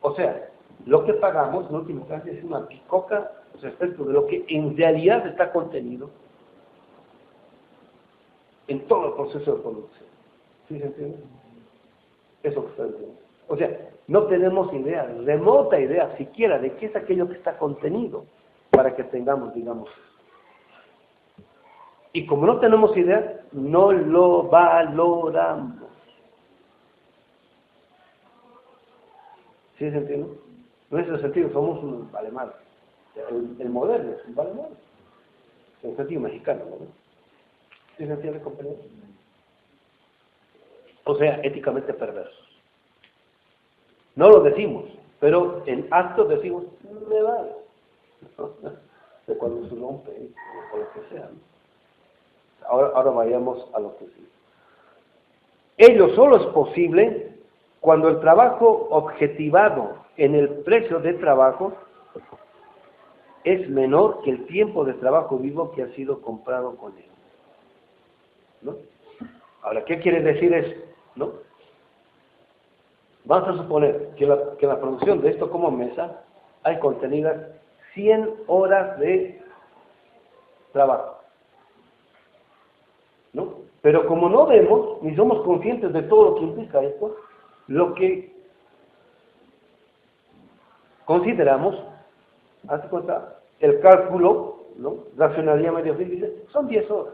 Speaker 1: O sea, lo que pagamos en última instancia es una picoca respecto de lo que en realidad está contenido en todo el proceso de producción. ¿Sí se entiende? Eso que está diciendo. O sea, no tenemos idea, remota idea siquiera de qué es aquello que está contenido para que tengamos, digamos, eso. Y como no tenemos idea, no lo valoramos. ¿Sí se entiende? En ese sentido somos un vale-madre. El moderno es un vale-madre. En sentido mexicano, ¿no? ¿Sí se entiende, compañero? O sea, éticamente perversos. No lo decimos, pero en actos decimos, me vale. De cuando se rompe, o lo que sea. ¿No? Ahora vayamos a lo que sigue. Ello solo es posible cuando el trabajo objetivado en el precio de trabajo es menor que el tiempo de trabajo vivo que ha sido comprado con él. ¿No? Ahora, ¿qué quiere decir eso? ¿No? Vamos a suponer que la producción de esto como mesa hay contenidas 100 horas de trabajo. ¿No? Pero como no vemos, ni somos conscientes de todo lo que implica esto, lo que consideramos, hazte cuenta, el cálculo, ¿no? Racionalidad medio dice, son 10 horas.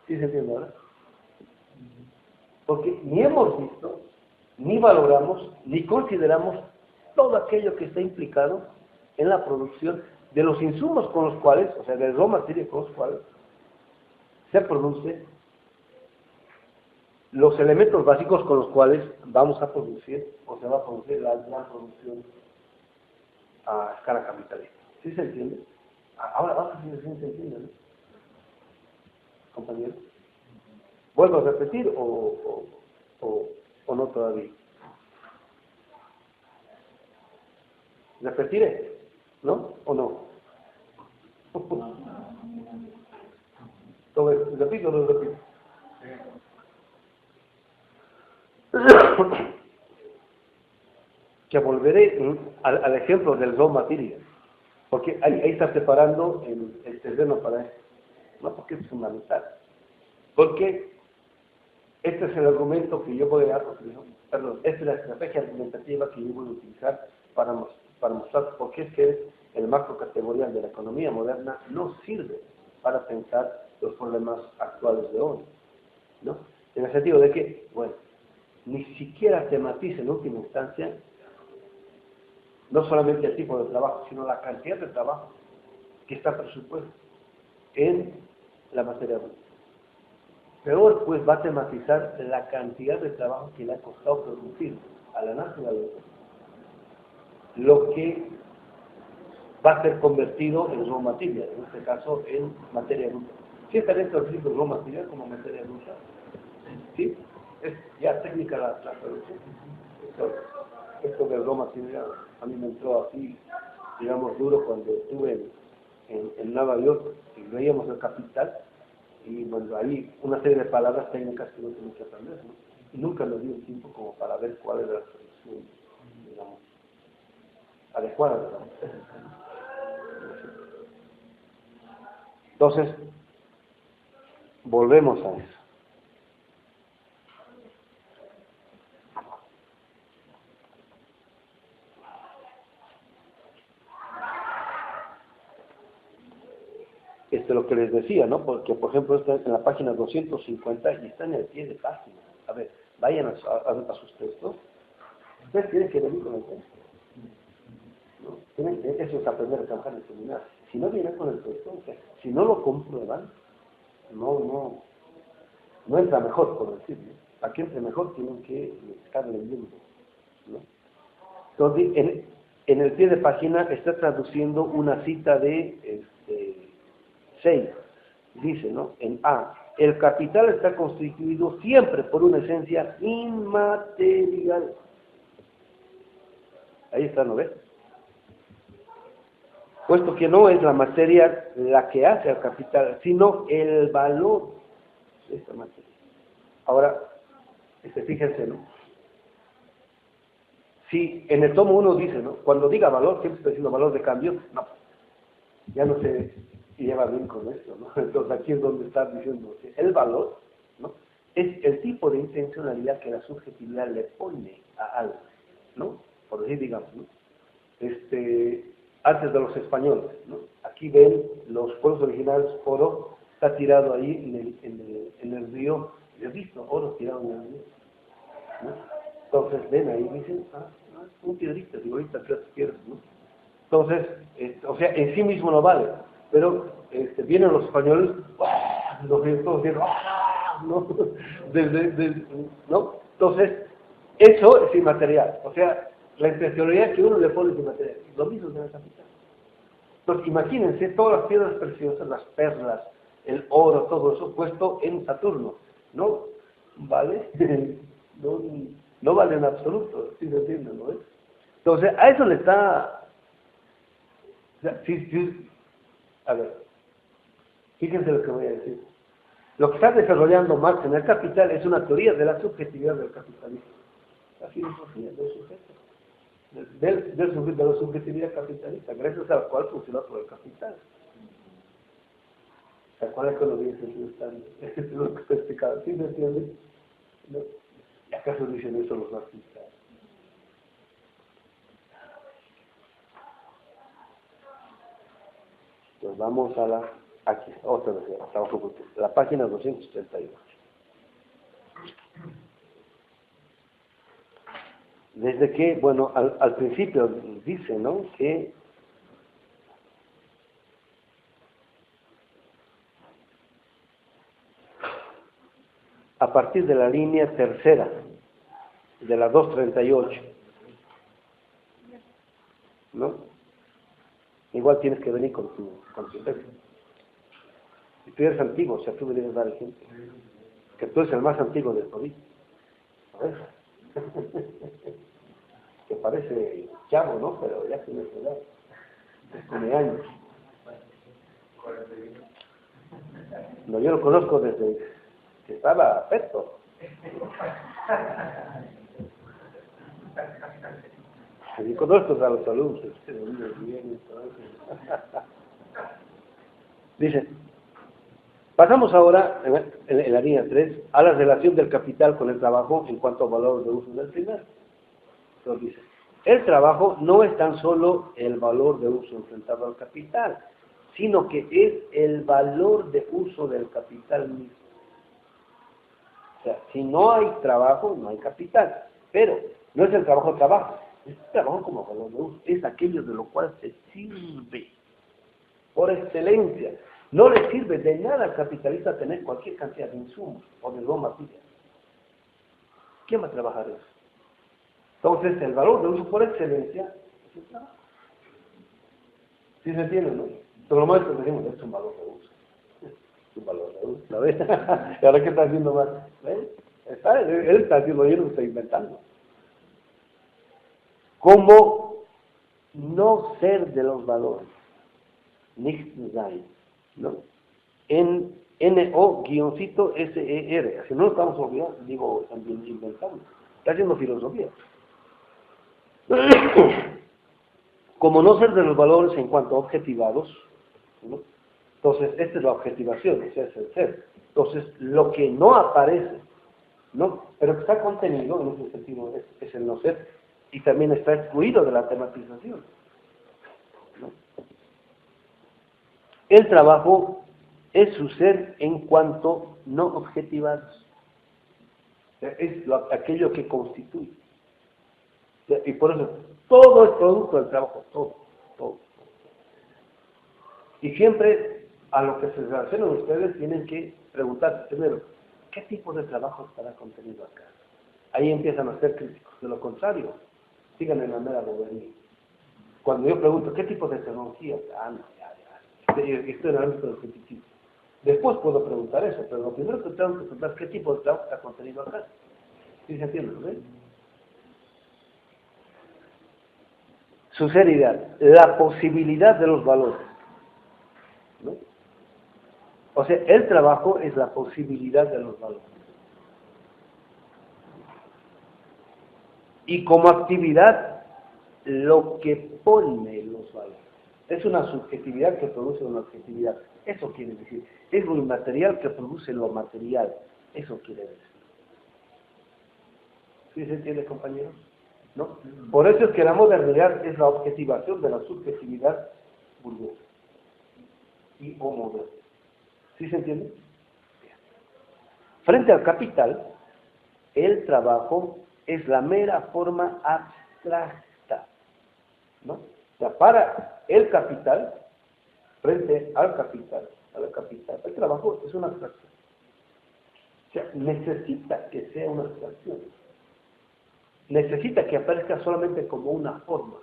Speaker 1: ¿Sí se entiende ahora? Porque ni hemos visto, ni valoramos, ni consideramos todo aquello que está implicado en la producción de los insumos con los cuales, o sea, del raw material con los cuales se produce los elementos básicos con los cuales vamos a producir, o se va a producir la gran producción a escala capitalista. ¿Sí se entiende? Ahora vamos a ver si se entiende, ¿no? Compañero. ¿Vuelvo a repetir o no todavía? ¿Repetiré? ¿No? ¿O no? ¿Repito o no repito? Que volveré al ejemplo del raw material, porque ahí está preparando el terreno para esto, ¿no? Porque es fundamental. Porque este es el argumento que yo voy a dar, perdón, esta es la estrategia argumentativa que yo voy a utilizar para mostrar por qué es que el macro categorial de la economía moderna no sirve para pensar los problemas actuales de hoy, ¿no? En el sentido de que, bueno, ni siquiera tematiza en última instancia no solamente el tipo de trabajo, sino la cantidad de trabajo que está presupuesto en la materia bruta. Peor, pues, va a tematizar la cantidad de trabajo que le ha costado producir a la naturaleza, lo que va a ser convertido en raw material, en este caso en materia bruta. ¿Sí está dentro del ciclo raw material como materia bruta? ¿Sí? Es ya técnica la traducción. Esto del raw material a mí me entró así, digamos, duro cuando estuve en Nueva York y veíamos el capital. Y bueno, ahí una serie de palabras técnicas que uno tiene que aprender, ¿no? Y nunca me dio el tiempo como para ver cuál era la solución, digamos, adecuada, digamos. Entonces, volvemos a eso. Esto es lo que les decía, ¿no? Porque, por ejemplo, está en la página 250 y está en el pie de página. A ver, vayan a sus textos. Ustedes tienen que venir con el texto, ¿no? Eso es aprender a trabajar en el seminario. Si no vienen con el texto, o sea, si no lo comprueban, no entra mejor, por decirlo. Para que entre mejor tienen que estar leyendo, ¿no? Entonces, en el pie de página está traduciendo una cita de 6. Dice, ¿no? En A, el capital está constituido siempre por una esencia inmaterial. Ahí está, ¿no ves? Puesto que no es la materia la que hace al capital, sino el valor de esta materia. Ahora, fíjense, ¿no? Si en el tomo 1 dice, ¿no? Cuando diga valor, siempre está diciendo valor de cambio, no, ya no se lleva bien con esto, ¿no? Entonces aquí es donde está diciendo que el valor, ¿no? es el tipo de intencionalidad que la subjetividad le pone a algo, ¿no? Por decir, digamos, ¿no? Antes de los españoles, ¿no? Aquí ven los pueblos originarios, oro está tirado ahí en el río, he visto oro tirado en el río, ¿no? Entonces ven ahí y dicen, un piedrita, digo, ahorita que pierdes, ¿no? Entonces, o sea, en sí mismo no vale, pero vienen los españoles, los todos dicen, ¿no? ¿no? Entonces, eso es inmaterial, o sea, la intencionalidad que uno le pone es inmaterial, lo mismo de la capital. Entonces, imagínense todas las piedras preciosas, las perlas, el oro, todo eso puesto en Saturno, ¿no? ¿Vale? no, no vale en absoluto, ¿sí se entiende, no es? Entonces, a eso le está... O sea, sí, a ver, fíjense lo que voy a decir. Lo que está desarrollando Marx en el Capital es una teoría de la subjetividad del capitalismo. La filosofía del sujeto, de la subjetividad capitalista, gracias a la cual funciona todo el capital. ¿Se acuerdan que lo dicen si están? Es lo que está explicado. ¿Sí me entienden? ¿No? ¿Y acaso dicen eso los marxistas? Pues vamos a aquí, otra vez, la página 238. Desde que, bueno, al principio dice, ¿no?, que a partir de la línea tercera, de la 238, ¿no? Igual tienes que venir con tu texto. Si tú eres antiguo, o sea, tú deberías dar ejemplo. Que tú eres el más antiguo del COVID. ¿Sabes? Que parece chavo, ¿no? Pero ya tiene su edad. Tiene años. No, yo lo conozco desde que estaba peto. Yo conozco a los alumnos. Dice, pasamos ahora, en la línea 3, a la relación del capital con el trabajo en cuanto a valor de uso del primer. Entonces dice, el trabajo no es tan solo el valor de uso enfrentado al capital, sino que es el valor de uso del capital mismo. O sea, si no hay trabajo, no hay capital. Pero no es el trabajo, es el trabajo como valor de uso. Es aquello de lo cual se sirve por excelencia. No le sirve de nada al capitalista tener cualquier cantidad de insumos o de raw material. ¿Quién va a trabajar eso? Entonces, el valor de uso por excelencia es el trabajo. ¿Sí se entiende, no? Pero lo más que decimos es un valor de uso. Es un valor de uso, ¿sabes? ¿Y ahora qué está haciendo más? Él está haciendo, yo no estoy inventando. ¿Cómo no ser de los valores? Nicht sein, ¿no? En NO-SER, así no lo estamos olvidando, digo, también inventando. Está haciendo filosofía. Como no ser de los valores en cuanto a objetivados, ¿no? Entonces, esta es la objetivación, o sea, es el ser. Entonces, lo que no aparece, ¿no?, pero que está contenido, en ese sentido, es el no ser, y también está excluido de la tematización, ¿no? El trabajo es su ser en cuanto no objetivados. O sea, es aquello que constituye. O sea, y por eso, todo es producto del trabajo, todo. Y siempre, a lo que se relacionan ustedes, tienen que preguntarse primero, ¿qué tipo de trabajo estará contenido acá? Ahí empiezan a ser críticos. De lo contrario, sigan en la mera bobería. Cuando yo pregunto, ¿qué tipo de tecnología? No, ya. Estoy en el ámbito del criticismo. Después puedo preguntar eso, pero lo primero que tengo que preguntar es qué tipo de trabajo está contenido acá. ¿Sí se entiende, no? Su seriedad, la posibilidad de los valores, ¿no? O sea, el trabajo es la posibilidad de los valores. Y como actividad, lo que pone los valores. Es una subjetividad que produce una objetividad. Eso quiere decir, es lo inmaterial que produce lo material. Eso quiere decir. ¿Sí se entiende, compañeros? ¿No? Por eso es que la modernidad es la objetivación de la subjetividad burguesa y o moderna. ¿Sí se entiende? Bien. Frente al capital, el trabajo es la mera forma abstracta, ¿no? O sea, para el capital, frente al capital, el trabajo es una abstracción. O sea, necesita que sea una abstracción. Necesita que aparezca solamente como una forma,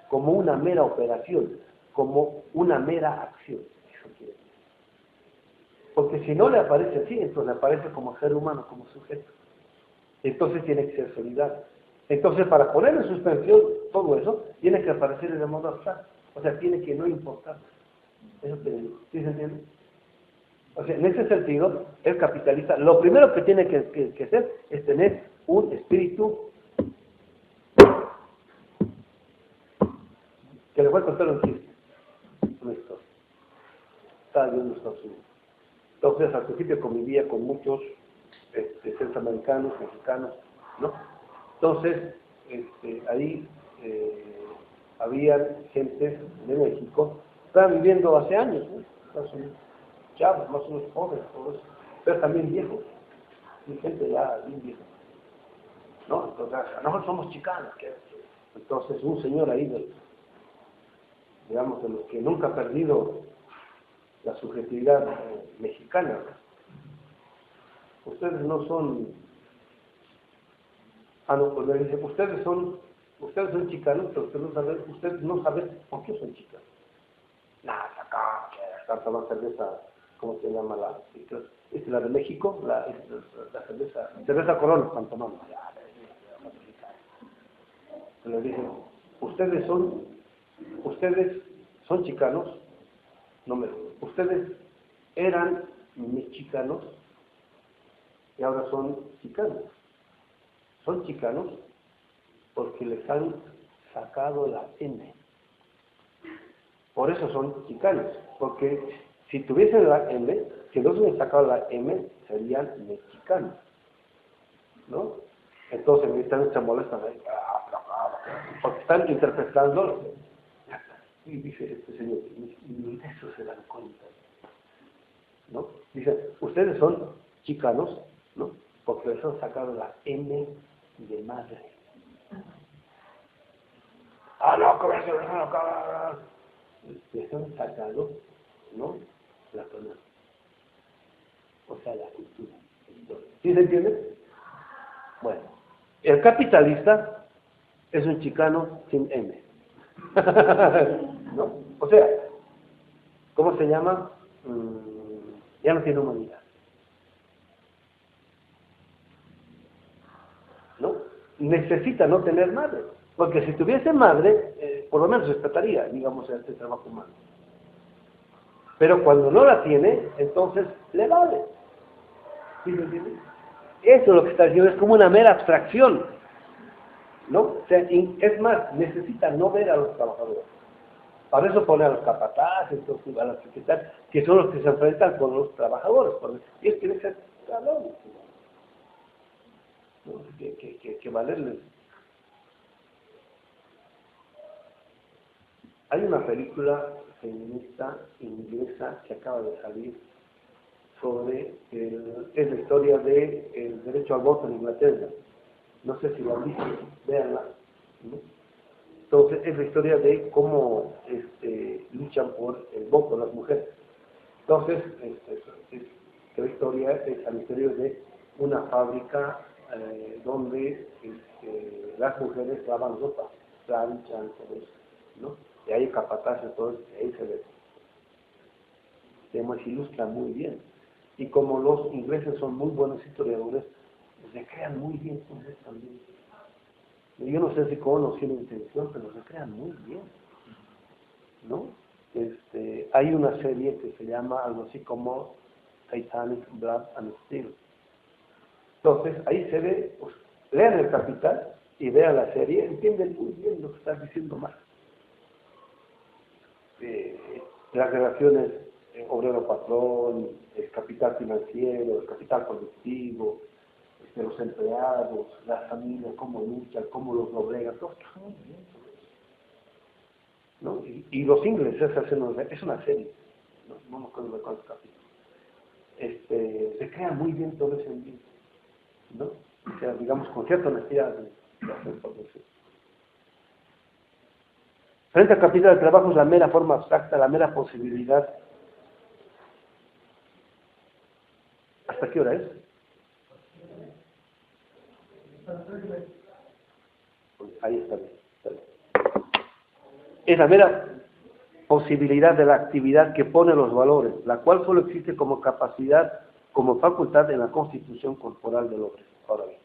Speaker 1: como una mera operación, como una mera acción. Eso quiere decir. Porque si no le aparece así, entonces le aparece como ser humano, como sujeto. Entonces tiene que ser solidario. Entonces, para poner en suspensión todo eso, tiene que aparecer de modo abstracto. O sea, tiene que no importar. Eso te digo. ¿Sí se entiende? O sea, en ese sentido, el capitalista, lo primero que tiene que hacer es tener un espíritu que le voy a contar un chiste, una historia. Estaba yo en Estados Unidos. Entonces, al principio convivía con muchos centroamericanos, mexicanos, ¿no? Entonces, ahí había gente de México, estaban viviendo hace años, ¿no? Estados Unidos, chavos, más o menos jóvenes, todos, pero también viejos, y gente ya bien vieja, ¿no? Entonces, nosotros somos chicanos, ¿qué? Entonces, un señor ahí, digamos, de los que nunca ha perdido la subjetividad mexicana, ¿no? Ustedes no son, no, pues le dice, ustedes son chicanos, pero ustedes no saben por qué son chicanos. Nada, acá, están tomando cerveza, ¿cómo se llama la? ¿Es la de México? La cerveza Corona están tomando. Le dicen, ustedes son chicanos, ustedes eran mexicanos y ahora son chicanos. Son chicanos porque les han sacado la M. Por eso son chicanos, porque si tuviesen la M, si no se hubiesen sacado la M, serían mexicanos, ¿no? Entonces están se molestan ahí, porque están interpretando, y dice este señor, ni de eso se dan cuenta, ¿no? Dice, ustedes son chicanos, ¿no? Porque les han sacado la M de madre. No, ¿cómo es que les han sacado, ¿no? La zona, o sea, la cultura. ¿Sí se entiende? Bueno, el capitalista es un chicano sin M. ¿No? O sea, ¿cómo se llama? Ya no tiene humanidad. ¿No? Necesita no tener madre. Porque si tuviese madre, por lo menos respetaría, digamos, este trabajo humano. Pero cuando no la tiene, entonces le vale. ¿Sí me entiendes? Eso es lo que está diciendo, es como una mera abstracción, ¿no? O sea, es más, necesita no ver a los trabajadores. Para eso pone a los capataces, a las secretarias, que son los que se enfrentan con los trabajadores. Y ellos tienen que ser trabajadores, ¿no? Que valerles. Hay una película feminista inglesa que acaba de salir sobre es la historia del derecho al voto en Inglaterra. No sé si la han visto, véanla, ¿no? Entonces es la historia de cómo luchan por el voto de las mujeres. Entonces, la historia es al interior de una fábrica donde las mujeres lavan ropa, planchan, todo eso, ¿no? Y hay capataces, todo eso, y ahí se ve. Se ilustra muy bien. Y como los ingleses son muy buenos historiadores, pues recrean muy bien con eso también. Y yo no sé si con o sin intención, pero recrean muy bien, ¿no? Hay una serie que se llama algo así como Titanic, Blood and Steel. Entonces, ahí se ve, pues, lean El Capital y vean la serie, entienden muy bien lo que están diciendo más. Las relaciones obrero patrón, el capital financiero, el capital productivo, los empleados, las familias, cómo luchan, cómo los doblegan, todo está muy bien sobre eso, ¿no? Y los ingleses es una serie, no me acuerdo de cuántos capítulos, se crea muy bien todo ese ambiente, ¿no? O sea, digamos, con cierta honestidad de hacer todo eso. Frente al capital del trabajo es la mera forma abstracta, la mera posibilidad. ¿Hasta qué hora es? Ahí está bien. Es la mera posibilidad de la actividad que pone los valores, la cual solo existe como capacidad, como facultad en la constitución corporal del hombre. Ahora bien,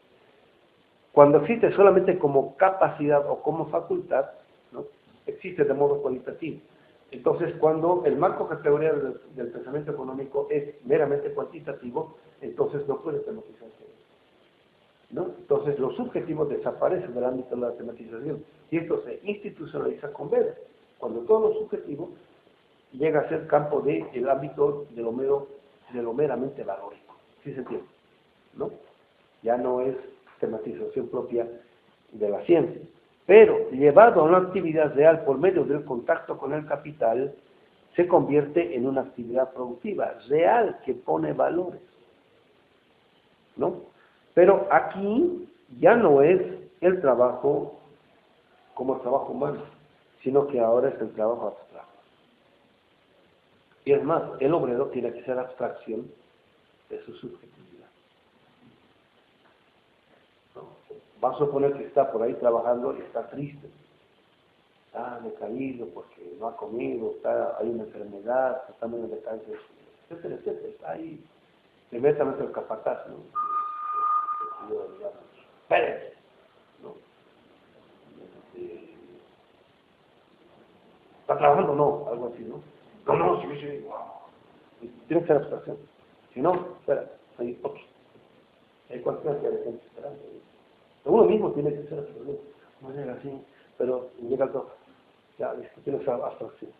Speaker 1: cuando existe solamente como capacidad o como facultad, ¿no? Existe de modo cualitativo. Entonces, cuando el marco categorial del pensamiento económico es meramente cuantitativo, entonces no puede tematizarse, ¿no? Entonces, lo subjetivo desaparece del ámbito de la tematización y esto se institucionaliza con Weber, cuando todo lo subjetivo llega a ser campo del ámbito de lo meramente valórico. ¿Sí se entiende? ¿No? Ya no es tematización propia de la ciencia. Pero, llevado a una actividad real por medio del contacto con el capital, se convierte en una actividad productiva, real, que pone valores, ¿no? Pero aquí ya no es el trabajo como el trabajo humano, sino que ahora es el trabajo abstracto. Y es más, el obrero tiene que ser abstracción de su subjetividad, ¿no? Va a suponer que está por ahí trabajando y está triste, está decaído porque no ha comido, hay una enfermedad, está medio de cáncer, etcétera, etcétera. Está ahí, inmediatamente el capataz, ¿no? Pérez, ¿no? ¿Está trabajando o no? Algo así, ¿no? No, sí, wow. Tiene que ser abstracción. Si no, espera, hay otros. Hay cualquier de gente esperando. Uno mismo tiene que ser abstracción. No llega así, pero llega todo. Ya, tiene que ser abstracción.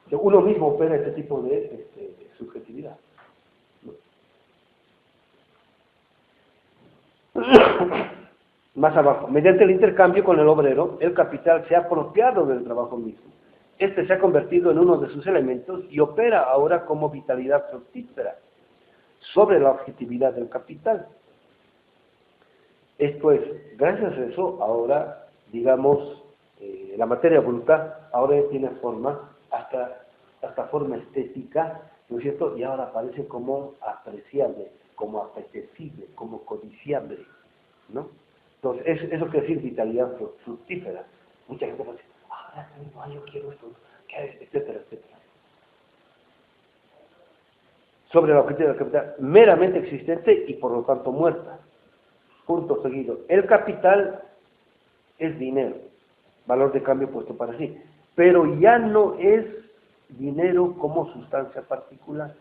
Speaker 1: O sea, uno mismo opera este tipo de subjetividad, ¿no? Más abajo, mediante el intercambio con el obrero, el capital se ha apropiado del trabajo mismo. Este se ha convertido en uno de sus elementos y opera ahora como vitalidad fructífera sobre la objetividad del capital. Esto es, gracias a eso, ahora, digamos, la materia bruta ahora tiene forma, hasta forma estética, ¿no es cierto? Y ahora aparece como apreciable, como apetecible, como codiciable, ¿no? Entonces, eso quiere decir vitalidad fructífera. Mucha gente va a decir, yo quiero esto, etcétera, etcétera. Sobre la objetividad del capital, meramente existente y por lo tanto muerta. Punto seguido. El capital es dinero, valor de cambio puesto para sí, pero ya no es dinero como sustancia particular.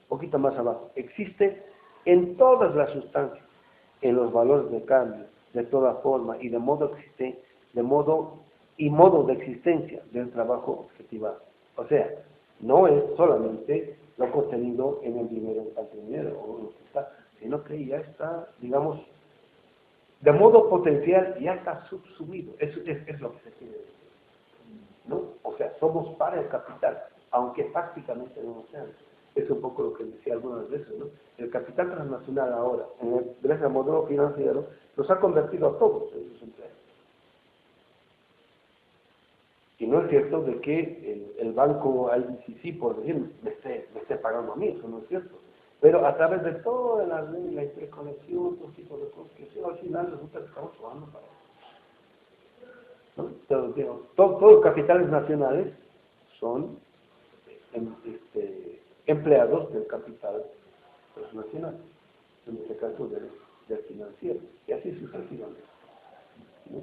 Speaker 1: Un poquito más abajo. Existe en todas las sustancias, en los valores de cambio, de toda forma y modo de existencia del trabajo objetivado. O sea, no es solamente lo contenido en el dinero, en tanto dinero, o lo que está, sino que ya está, digamos, de modo potencial, ya está subsumido. Eso es lo que se quiere decir, ¿no? O sea, somos para el capital, aunque prácticamente no lo sean. Es un poco lo que decía algunas veces, ¿no? El capital transnacional ahora, gracias al modelo financiero, los ha convertido a todos en sus empleados. Y no es cierto de que el banco IBCC, por decir, me esté pagando a mí, eso no es cierto. Pero a través de todas las leyes, la interconexión, todo tipo de cosas, que al final resulta que estamos trabajando para eso, ¿no? Entonces, todos los capitales nacionales son empleados del capital transnacional, en este caso del financiero, y así sucesivamente, ¿no?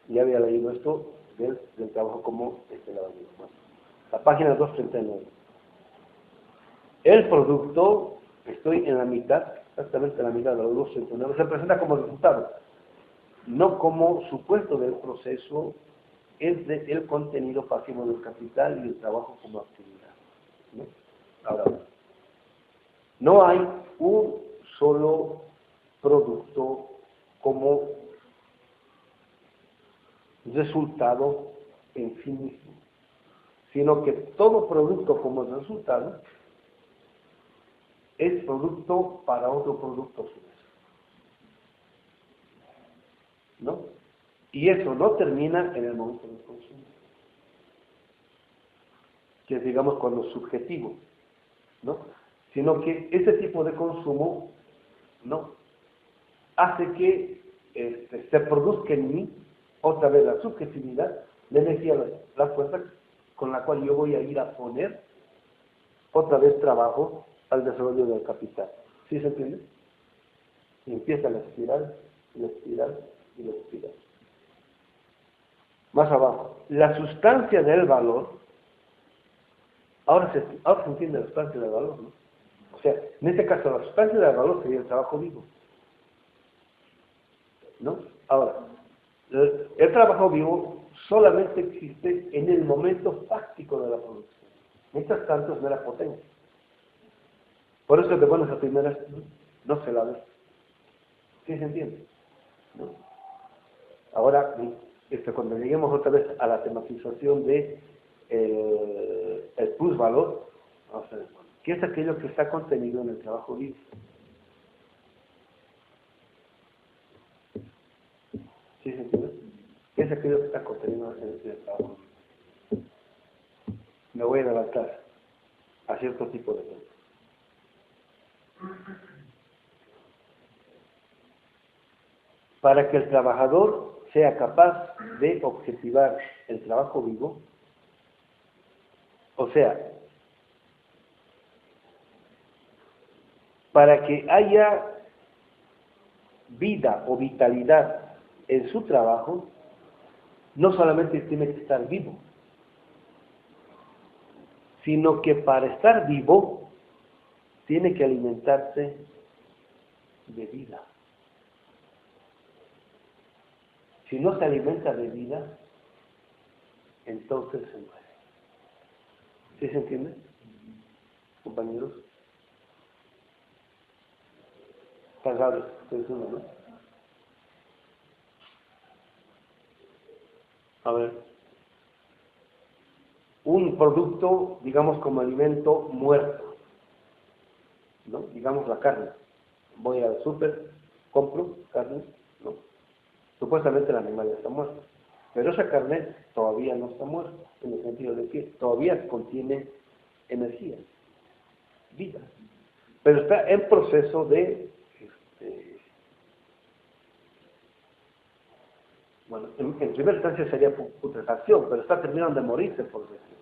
Speaker 1: Ya había leído esto del trabajo como lavamiento. La página 239. El producto, estoy en la mitad, exactamente en la mitad de los 239, se presenta como resultado, no como supuesto del proceso es el contenido pasivo del capital y el trabajo como actividad, ¿no? Ahora, no hay un solo producto como resultado en sí mismo, sino que todo producto como resultado es producto para otro producto a su vez, ¿no? Y eso no termina en el momento del consumo, que es, digamos, cuando es subjetivo, ¿no? Sino que ese tipo de consumo, ¿no?, hace que se produzca en mí otra vez la subjetividad, la energía, la fuerza con la cual yo voy a ir a poner otra vez trabajo al desarrollo del capital. ¿Sí se entiende? Y empieza la espiral, la espiral y la espiral. Más abajo, la sustancia del valor, ahora se entiende la sustancia del valor, ¿no? O sea, en este caso la sustancia del valor sería el trabajo vivo, ¿no? Ahora, el trabajo vivo solamente existe en el momento fáctico de la producción. Mientras tanto es mera potencia. Por eso de buenas a primeras no se la ve. ¿Sí se entiende? ¿No? Ahora, cuando lleguemos otra vez a la tematización de el plusvalor, vamos a ver, ¿qué es aquello que está contenido en el trabajo vivo? ¿Sí se entiende? ¿Qué es aquello que está contenido en el trabajo vivo? Me voy a adelantar a cierto tipo de cosas. Para que el trabajador sea capaz de objetivar el trabajo vivo, o sea, para que haya vida o vitalidad en su trabajo, no solamente tiene que estar vivo, sino que para estar vivo tiene que alimentarse de vida. Si no se alimenta de vida, entonces se muere. ¿Sí se entiende, compañeros? Está raro, estoy diciendo, ¿no? A ver, un producto, digamos, como alimento muerto, ¿no? Digamos la carne. Voy al súper, compro carne, ¿no? Supuestamente el animal ya está muerto, pero esa carne todavía no está muerta, en el sentido de que todavía contiene energía, vida, pero está en proceso de, bueno, en primera instancia sería putrefacción, pero está terminando de morirse, por decirlo,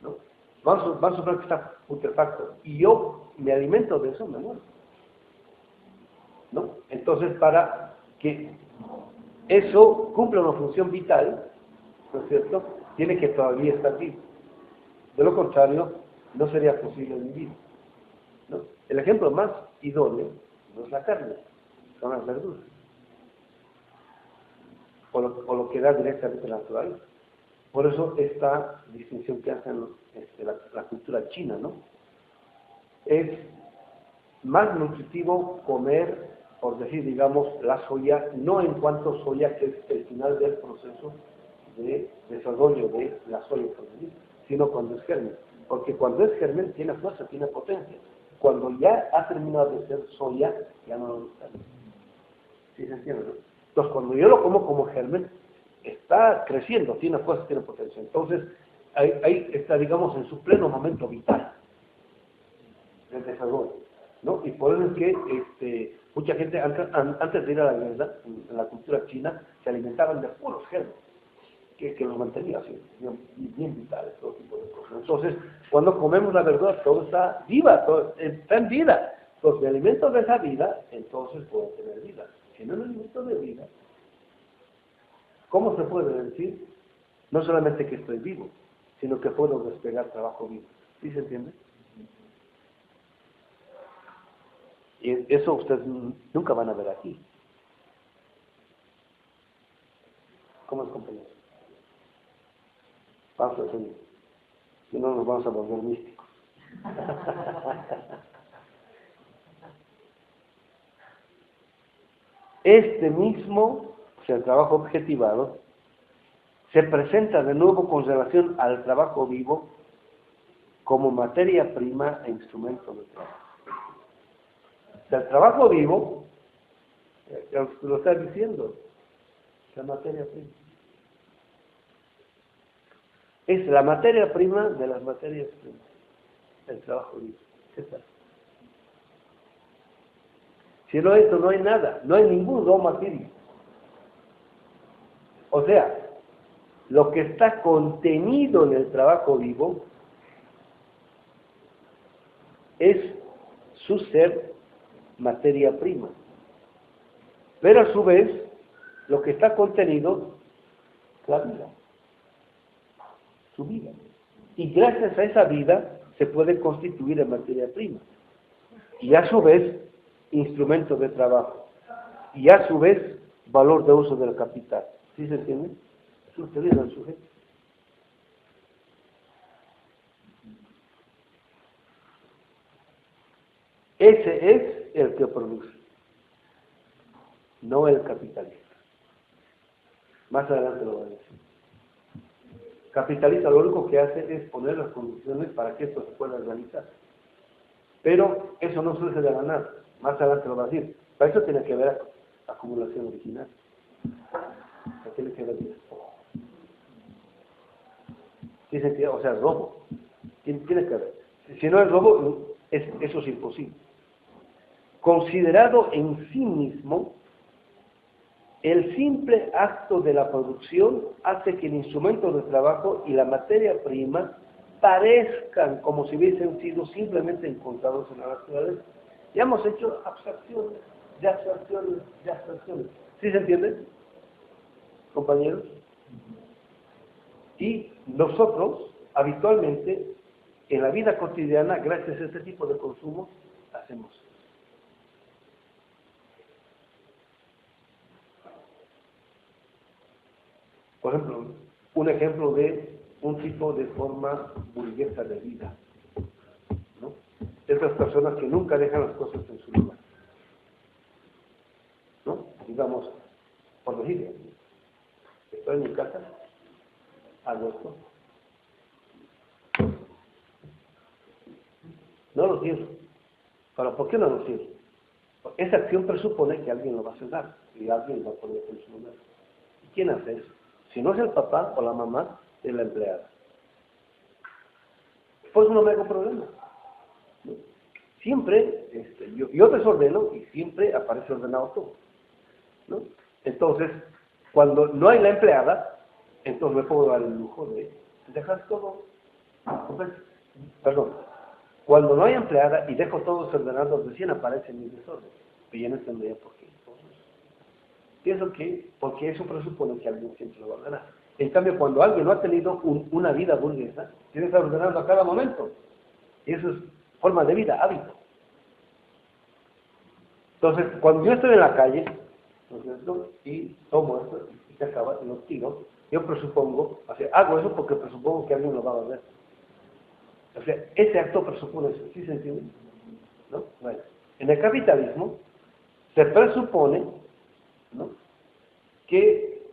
Speaker 1: ¿no? Vamos a suponer que está putrefacto, y yo me alimento de eso, me muero, ¿no? Entonces, para que eso cumpla una función vital, ¿no es cierto?, tiene que todavía estar vivo. De lo contrario, no sería posible vivir, ¿no? El ejemplo más idóneo no es la carne, son las verduras, o lo que da directamente la naturaleza. Por eso esta distinción que hacen la cultura china, ¿no? Es más nutritivo comer, por decir, digamos, la soya, no en cuanto soya, que es el final del proceso de desarrollo de la soya, sino cuando es germen. Porque cuando es germen tiene fuerza, tiene potencia. Cuando ya ha terminado de ser soya, ya no lo gusta. ¿Sí se entiende, no? Entonces, cuando yo lo como germen, está creciendo, tiene fuerza, tiene potencia. Entonces, ahí está, digamos, en su pleno momento vital del desarrollo, ¿no? Y por eso es que mucha gente, antes de ir a la guerra, en la cultura china, se alimentaban de puros gérmenes, que los mantenía así, bien vitales, todo tipo de cosas. Entonces, cuando comemos la verdura, todo está viva, todo está en vida. Entonces, me alimento de esa vida, entonces puedo tener vida. Si no me alimento de vida, ¿cómo se puede decir? No solamente que estoy vivo, sino que puedo despegar trabajo vivo. ¿Sí se entiende? Y eso ustedes nunca van a ver aquí. ¿Cómo es, compañero? Vamos a hacerlo. Si no, nos vamos a volver místicos. Este mismo, o sea, el trabajo objetivado, se presenta de nuevo con relación al trabajo vivo como materia prima e instrumento de trabajo. O sea, el trabajo vivo, lo está diciendo, la materia prima. Es la materia prima de las materias primas, el trabajo vivo. ¿Qué tal? Si no esto, no hay nada, no hay ningún raw material. O sea, lo que está contenido en el trabajo vivo es su ser materia prima. Pero a su vez, lo que está contenido, la vida, su vida. Y gracias a esa vida se puede constituir en materia prima. Y a su vez, instrumento de trabajo. Y a su vez, valor de uso del capital. ¿Sí se entiende? Eso es teoría del sujeto. Ese es el que produce, no el capitalista. Más adelante lo voy a decir. Capitalista lo único que hace es poner las condiciones para que esto se pueda realizar. Pero eso no surge de la nada. Más adelante lo va a decir. Para eso tiene que ver acumulación original. ¿Para qué le queda bien? ¿Qué sentido? O sea, robo. Tiene que ver. Si no es robo, eso es imposible. Considerado en sí mismo, el simple acto de la producción hace que el instrumento de trabajo y la materia prima parezcan como si hubiesen sido simplemente encontrados en la naturaleza. Ya hemos hecho abstracciones, de abstracciones, de abstracciones. ¿Sí se entiende, compañeros? Y nosotros, habitualmente, en la vida cotidiana, gracias a este tipo de consumo, hacemos. Por ejemplo, un ejemplo de un tipo de forma burguesa de vida, ¿no? Estas personas que nunca dejan las cosas en su lugar, ¿no? Digamos, por decir, estoy en mi casa, hago esto, no lo cierro. ¿Pero por qué no lo cierro? Esa acción presupone que alguien lo va a cerrar y alguien va a poner en su lugar. ¿Y quién hace eso? Si no es el papá o la mamá, es la empleada. Pues no me hago problema, ¿no? Siempre, yo desordeno y siempre aparece ordenado todo, ¿no? Entonces, cuando no hay la empleada, entonces me puedo dar el lujo de dejar todo. Perdón, cuando no hay empleada y dejo todo desordenado, recién aparece mi desorden. Pero ya no entendía por qué. Pienso que, porque eso presupone que alguien siempre lo va a ordenar. En cambio, cuando alguien no ha tenido una vida burguesa, tiene que estar ordenando a cada momento. Y eso es forma de vida, hábito. Entonces, cuando yo estoy en la calle, ¿no es cierto? Y tomo esto y se acaba, y lo tiro, yo presupongo, o sea, hago eso porque presupongo que alguien lo va a ver. O sea, ese acto presupone eso. ¿Sí se entiende? ¿No? Bueno, en el capitalismo se presupone, ¿no?, que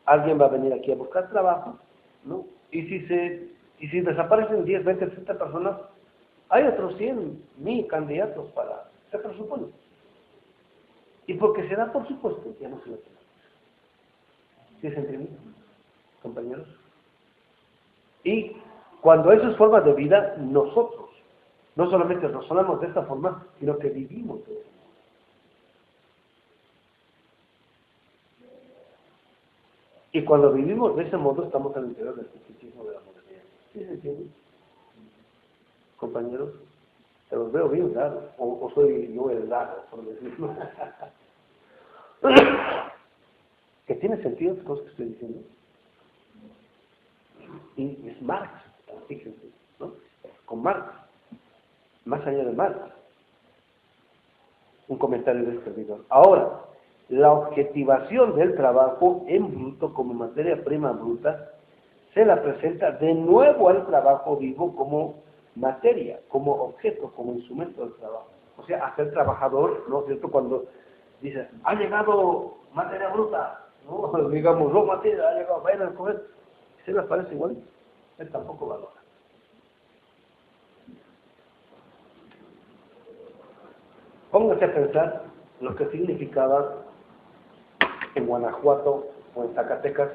Speaker 1: alguien va a venir aquí a buscar trabajo, ¿no? Y si desaparecen 10, 20, 30 personas, hay otros 100.000 candidatos para, se presupone. Y porque se da por supuesto, ya no se lo tiene. ¿Sí se entiende, compañeros? Y cuando eso es forma de vida, nosotros no solamente razonamos de esta forma, sino que vivimos de eso. Y cuando vivimos de ese modo, estamos al interior del científico de la modernidad. ¿Sí se entiende, compañeros? Te los veo bien raros, o soy yo el raro, por decirlo. ¿Que tiene sentido las cosas que estoy diciendo? Y es Marx, fíjense, ¿no? Con Marx, más allá de Marx, un comentario del servidor. Ahora, la objetivación del trabajo en bruto como materia prima bruta se la presenta de nuevo al trabajo vivo como materia, como objeto, como instrumento del trabajo. O sea, hacer trabajador, ¿no es cierto? Cuando dice, ha llegado materia bruta, ¿no? Digamos, no materia, ha llegado, vayan a comer. ¿Se les parece igual? Él tampoco valora. Pónganse a pensar lo que significaba en Guanajuato o en Zacatecas,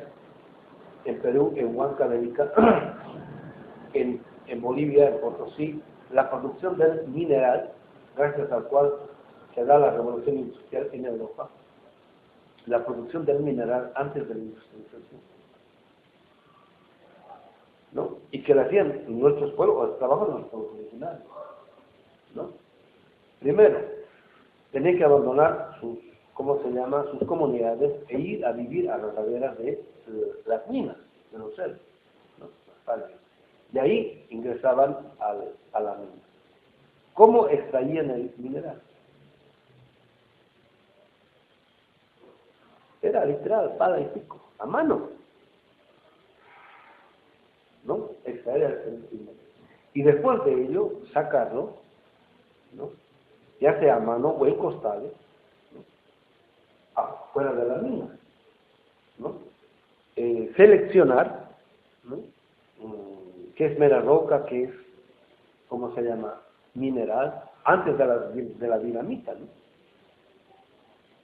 Speaker 1: en Perú, en Huancavelica, en Bolivia, en Potosí, la producción del mineral, gracias al cual se da la revolución industrial en Europa, la producción del mineral antes de la industrialización, ¿no? Y que la hacían nuestros pueblos, el trabajo de nuestros pueblos originarios, ¿no? Primero, tenían que abandonar sus, ¿cómo se llama?, sus comunidades e ir a vivir a las laderas de las minas, de los cerros, ¿no? De ahí ingresaban a la mina. ¿Cómo extraían el mineral? Era literal, pala y pico, a mano, ¿no? Extraer el mineral. Y después de ello, sacarlo, ¿no? Ya sea a mano o en costales, ¿no? Afuera de la mina, ¿no? Seleccionar, ¿no? Qué es mera roca, qué es, ¿cómo se llama?, mineral, antes de la dinamita, ¿no?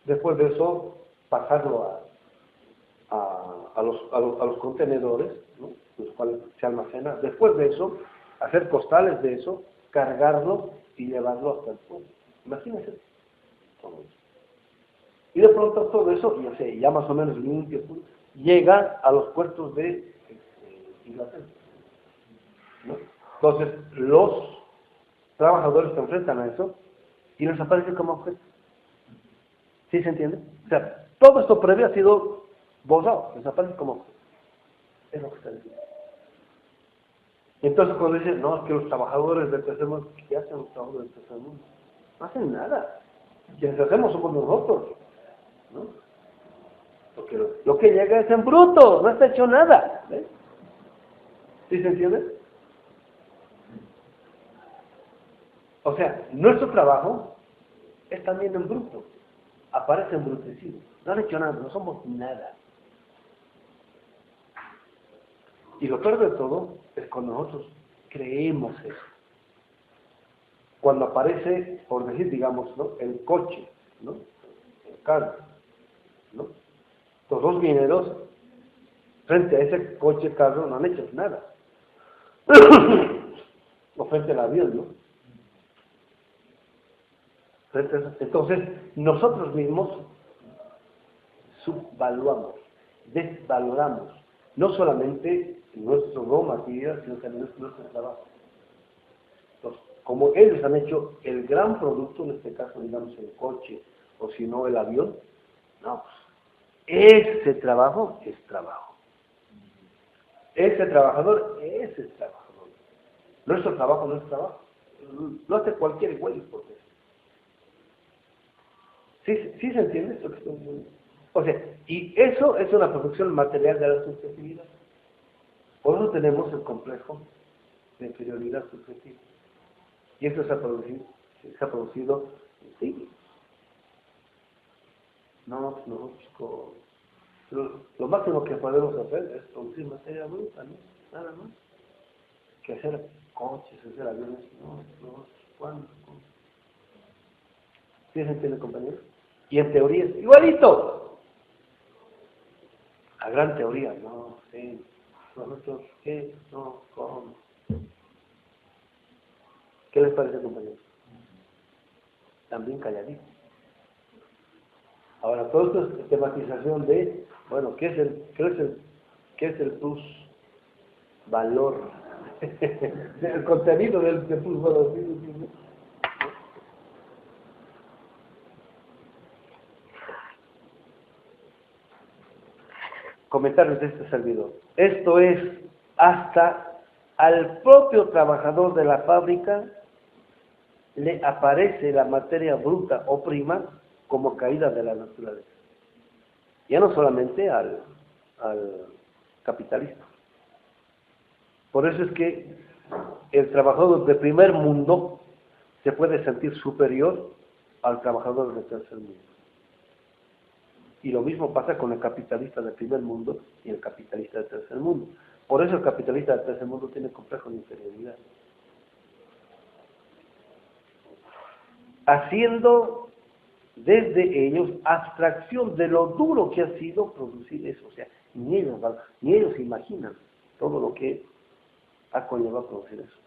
Speaker 1: Después de eso, pasarlo a los contenedores, ¿no?, los cuales se almacena. Después de eso, hacer costales de eso, cargarlo y llevarlo hasta el pueblo. Imagínense todo eso. Y de pronto todo eso, ya más o menos limpio, llega a los puertos de Inglaterra, ¿no? Entonces, los trabajadores se enfrentan a eso y les aparece como objeto. ¿Sí se entiende? O sea, todo esto previo ha sido borrado, les aparece como objeto. Es lo que está diciendo. Entonces, cuando dicen, no, es que los trabajadores del tercer mundo, ¿qué hacen los trabajadores del tercer mundo? No hacen nada. Quienes hacemos somos nosotros, ¿no? Porque lo que llega es en bruto, no está hecho nada. ¿Ves? ¿Sí se entiende? O sea, nuestro trabajo es también en bruto, aparece embrutecido. No han hecho nada, no somos nada. Y lo peor de todo es cuando nosotros creemos eso. Cuando aparece, por decir, digamos, ¿no?, el coche, ¿no?, el carro, ¿no? Los dos mineros, frente a ese coche, carro, no han hecho nada. O frente al avión, ¿no? Entonces, nosotros mismos subvaluamos, desvaloramos, no solamente nuestro raw material, sino también nuestro trabajo. Entonces, como ellos han hecho el gran producto, en este caso, digamos, el coche, o si no, el avión, no, pues, ese trabajo es trabajo. Ese trabajador, ese es trabajador. Nuestro trabajo no es trabajo. Lo hace cualquier güey, porque ¿sí se entiende esto que estoy diciendo? O sea, y eso es una producción material de la subjetividad. Por eso tenemos el complejo de inferioridad subjetiva. Y eso se ha producido en siglos. No, chicos. Lo máximo que podemos hacer es producir materia bruta, ¿no? Nada más. Que hacer coches, hacer aviones, no, ¿cuándo? ¿Sí se entiende, compañero? Y en teoría es igualito. La gran teoría, no, sí. Nosotros, ¿qué? No, ¿cómo? ¿Qué les parece, compañeros? También calladito. Ahora, todo esto es tematización de, bueno, ¿qué es el plus valor? El contenido del plus valor. Comentarios de este servidor. Esto es hasta al propio trabajador de la fábrica le aparece la materia bruta o prima como caída de la naturaleza. Ya no solamente al capitalista, Por eso es que el trabajador de primer mundo se puede sentir superior al trabajador de tercer mundo. Y lo mismo pasa con el capitalista de primer mundo y el capitalista de tercer mundo. Por eso el capitalista de tercer mundo tiene complejo de inferioridad. Haciendo desde ellos abstracción de lo duro que ha sido producir eso. O sea, ni ellos imaginan todo lo que ha conllevado producir eso.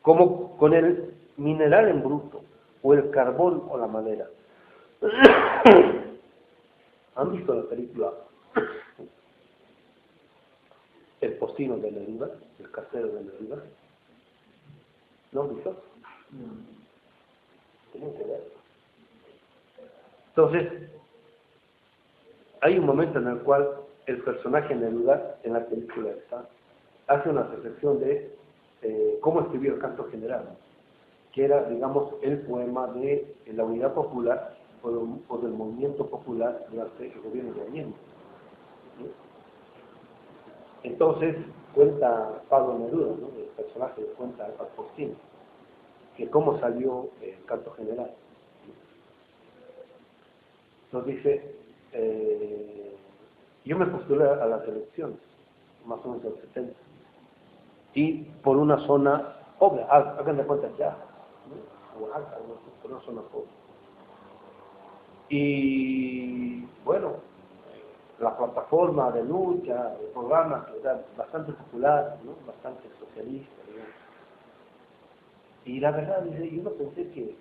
Speaker 1: Como con el mineral en bruto, o el carbón o la madera. ¿Han visto la película El postino de Neruda, el cartero de Neruda? ¿No han visto? Tienen que ver. Entonces, hay un momento en el cual el personaje Neruda, en la película está, hace una reflexión de cómo escribió el Canto General, que era, digamos, el poema de la unidad popular o del movimiento popular durante el gobierno de Allende. ¿Sí? Entonces, cuenta Pablo Neruda, ¿no? El personaje cuenta al Postino, que cómo salió el Canto General. Entonces dice, yo me postulé a las elecciones, más o menos del 70, y por una zona pobre, hagan de cuenta ya, ¿no? Oaxaca, por una zona pobre. Y bueno, la plataforma de lucha, el programa, que era bastante popular, ¿no? Bastante socialista, digamos. Y la verdad, dice, yo no pensé que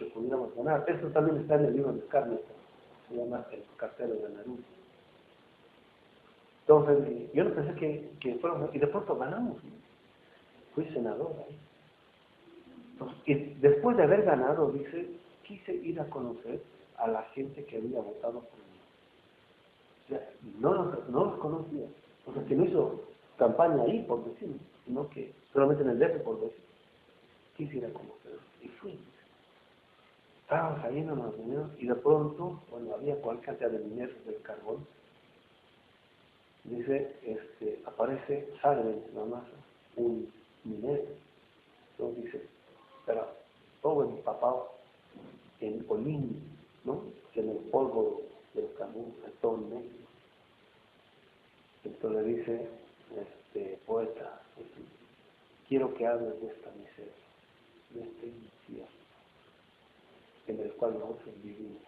Speaker 1: pudiéramos ganar. Esto también está en el libro de Carnes, se llama El cartero de Neruda. Entonces, yo no pensé que fuéramos, y de pronto ganamos, ¿no? Fui senador ahí. Entonces, y después de haber ganado, dice, quise ir a conocer a la gente que había votado por mí. O sea, no los conocía. O sea, que no hizo campaña ahí, por decirlo, sino que solamente en el DF, por decir. Quise ir a conocer. Y fui. Estábamos ahí en una reunión y de pronto, bueno, había cualquier cantidad de mineros del carbón. Dice, aparece, sale de la masa un minero. Entonces dice, pero todo empapado en olín, ¿no? Que en el polvo del carbón, el todo negro. Entonces le dice, poeta, quiero que hables de esta miseria, de este infierno, en el cual nosotros vivimos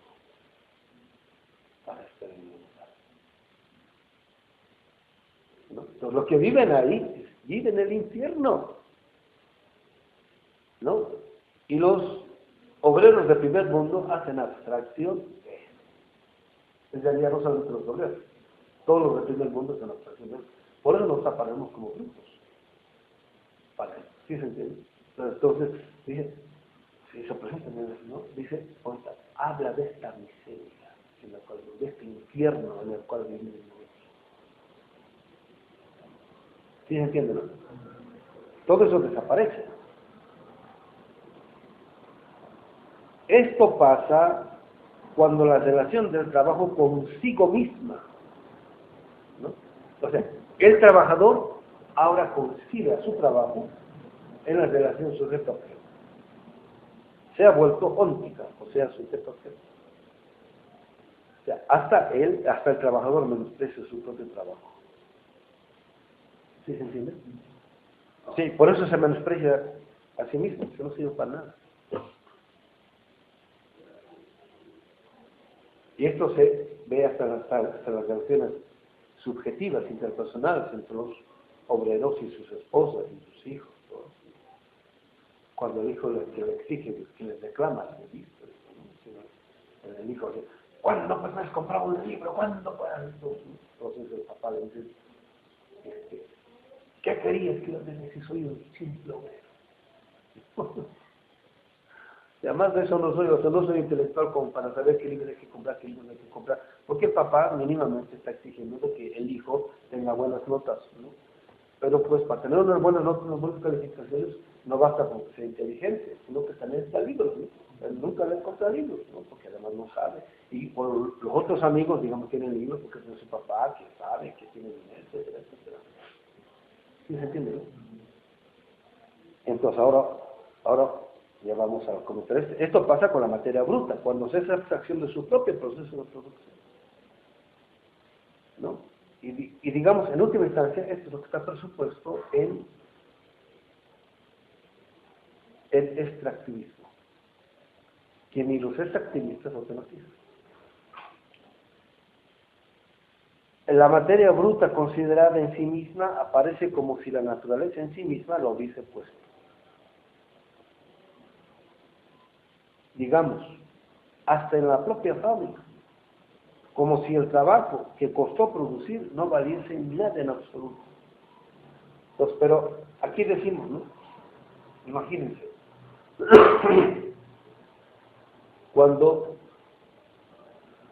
Speaker 1: para experimentar. ¿No? Entonces, los que viven ahí, viven el infierno, ¿no? Y los obreros del primer mundo hacen abstracción de eso. En realidad no solamente los obreros, todos los del primer mundo hacen abstracción de eso. Por eso nos aparemos como grupos. Para eso, ¿sí se entiende? Entonces, dice, si se presenta, ¿no? Dice, oiga, habla de esta miseria, en la cual, de este infierno en el cual vivimos. ¿Sí se entiende, no? Todo eso desaparece. Esto pasa cuando la relación del trabajo consigo misma, ¿no? O sea, el trabajador ahora concibe a su trabajo en la relación sujeto-objeto. Se ha vuelto óntica, o sea, sujeto-objeto. O sea, hasta el trabajador menosprecia su propio trabajo. ¿Sí se entiende? Sí, por eso se menosprecia a sí mismo, que no sirve para nada. Y esto se ve hasta las relaciones subjetivas, interpersonales, entre los obreros y sus esposas y sus hijos. Todos. Cuando el hijo que le exige, que les reclama, el hijo dice, ¿cuándo pues me has comprado un libro? ¿Cuándo pues? Entonces el papá le dice, ¿qué querías que yo te dijera si soy un simple obrero? Y además de eso no soy intelectual como para saber qué libro hay que comprar, qué libro hay que comprar. Porque el papá mínimamente está exigiendo que el hijo tenga buenas notas, ¿no? Pero pues para tener unas buenas notas, unas buenas calificaciones, no basta con que sea inteligente, sino que también está libros, ¿no? Él nunca le compra libros, ¿no? Porque además no sabe. Y por los otros amigos, digamos, tienen libros porque tiene su papá, que sabe, que tiene dinero, etcétera, etcétera. ¿Sí se entiende, no? Entonces ahora ya vamos a comentar esto. Esto pasa con la materia bruta, cuando se hace abstracción de su propio proceso de producción, ¿no? Y digamos, en última instancia, esto es lo que está presupuesto en el extractivismo. Que ni los extractivistas lo penalizan. La materia bruta considerada en sí misma aparece como si la naturaleza en sí misma lo hubiese puesto. Digamos, hasta en la propia fábrica, como si el trabajo que costó producir no valiese nada en absoluto. Entonces, pero aquí decimos, ¿no? Imagínense, cuando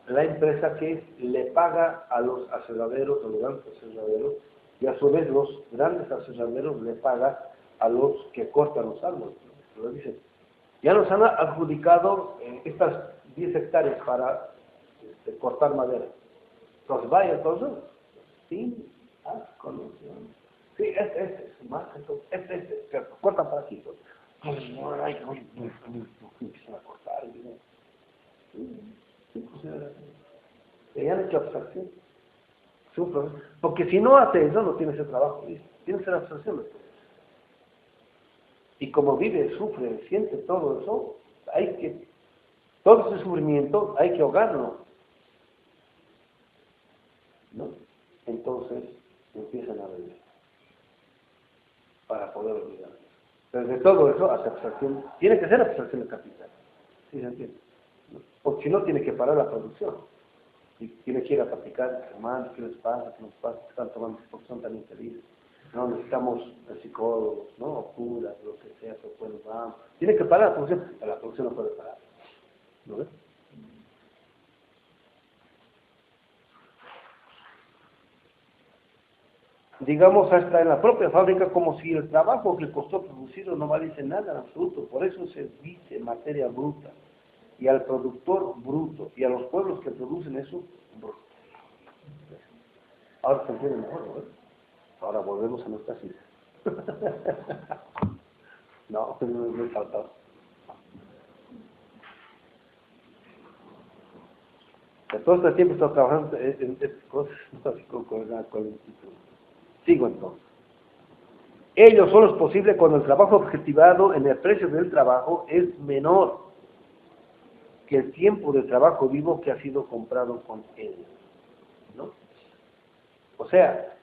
Speaker 1: la empresa que le paga a los aserraderos, a los grandes aserraderos, y a su vez los grandes aserraderos le pagan a los que cortan los árboles, ¿no? Lo dicen. Ya nos han adjudicado estas 10 hectáreas para cortar madera. Entonces, vaya, entonces, sí, condición. Sí, este es más que todo, que cortan para aquí. Entonces, no, empiezan a cortar. Sí, pues ya han hecho abstracción. Es un problema. Porque si no hace eso, no tiene ese trabajo, ¿viste? Tiene que ser abstracción. Y como vive, sufre, siente todo eso, todo ese sufrimiento hay que ahogarlo, ¿no? Entonces empiezan a beber para poder olvidar. Pero de todo eso hace abstracción, tiene que ser abstracción de capital, ¿sí se entiende? ¿No? Porque si no tiene que parar la producción, y tiene que ir a practicar, hermanos, ¿qué les pasa? ¿Qué nos pasa? Están tomando porque son tan infelices. No, necesitamos psicólogos, ¿no? Curas, lo que sea, pero bueno, vamos. Tiene que parar la producción no puede parar. ¿No ves? Digamos, hasta en la propia fábrica, como si el trabajo que costó producirlo no valiese nada en absoluto. Por eso se dice materia bruta. Y al productor bruto, y a los pueblos que producen eso, bruto. Ahora se entiende mejor, ¿no ves? Ahora volvemos a nuestra cita. No, no he faltado. De todo este tiempo he estado trabajando en cosas, no así con el instituto. Sigo entonces. Ello solo es posible cuando el trabajo objetivado en el precio del trabajo es menor que el tiempo de trabajo vivo que ha sido comprado con él, ¿no? O sea,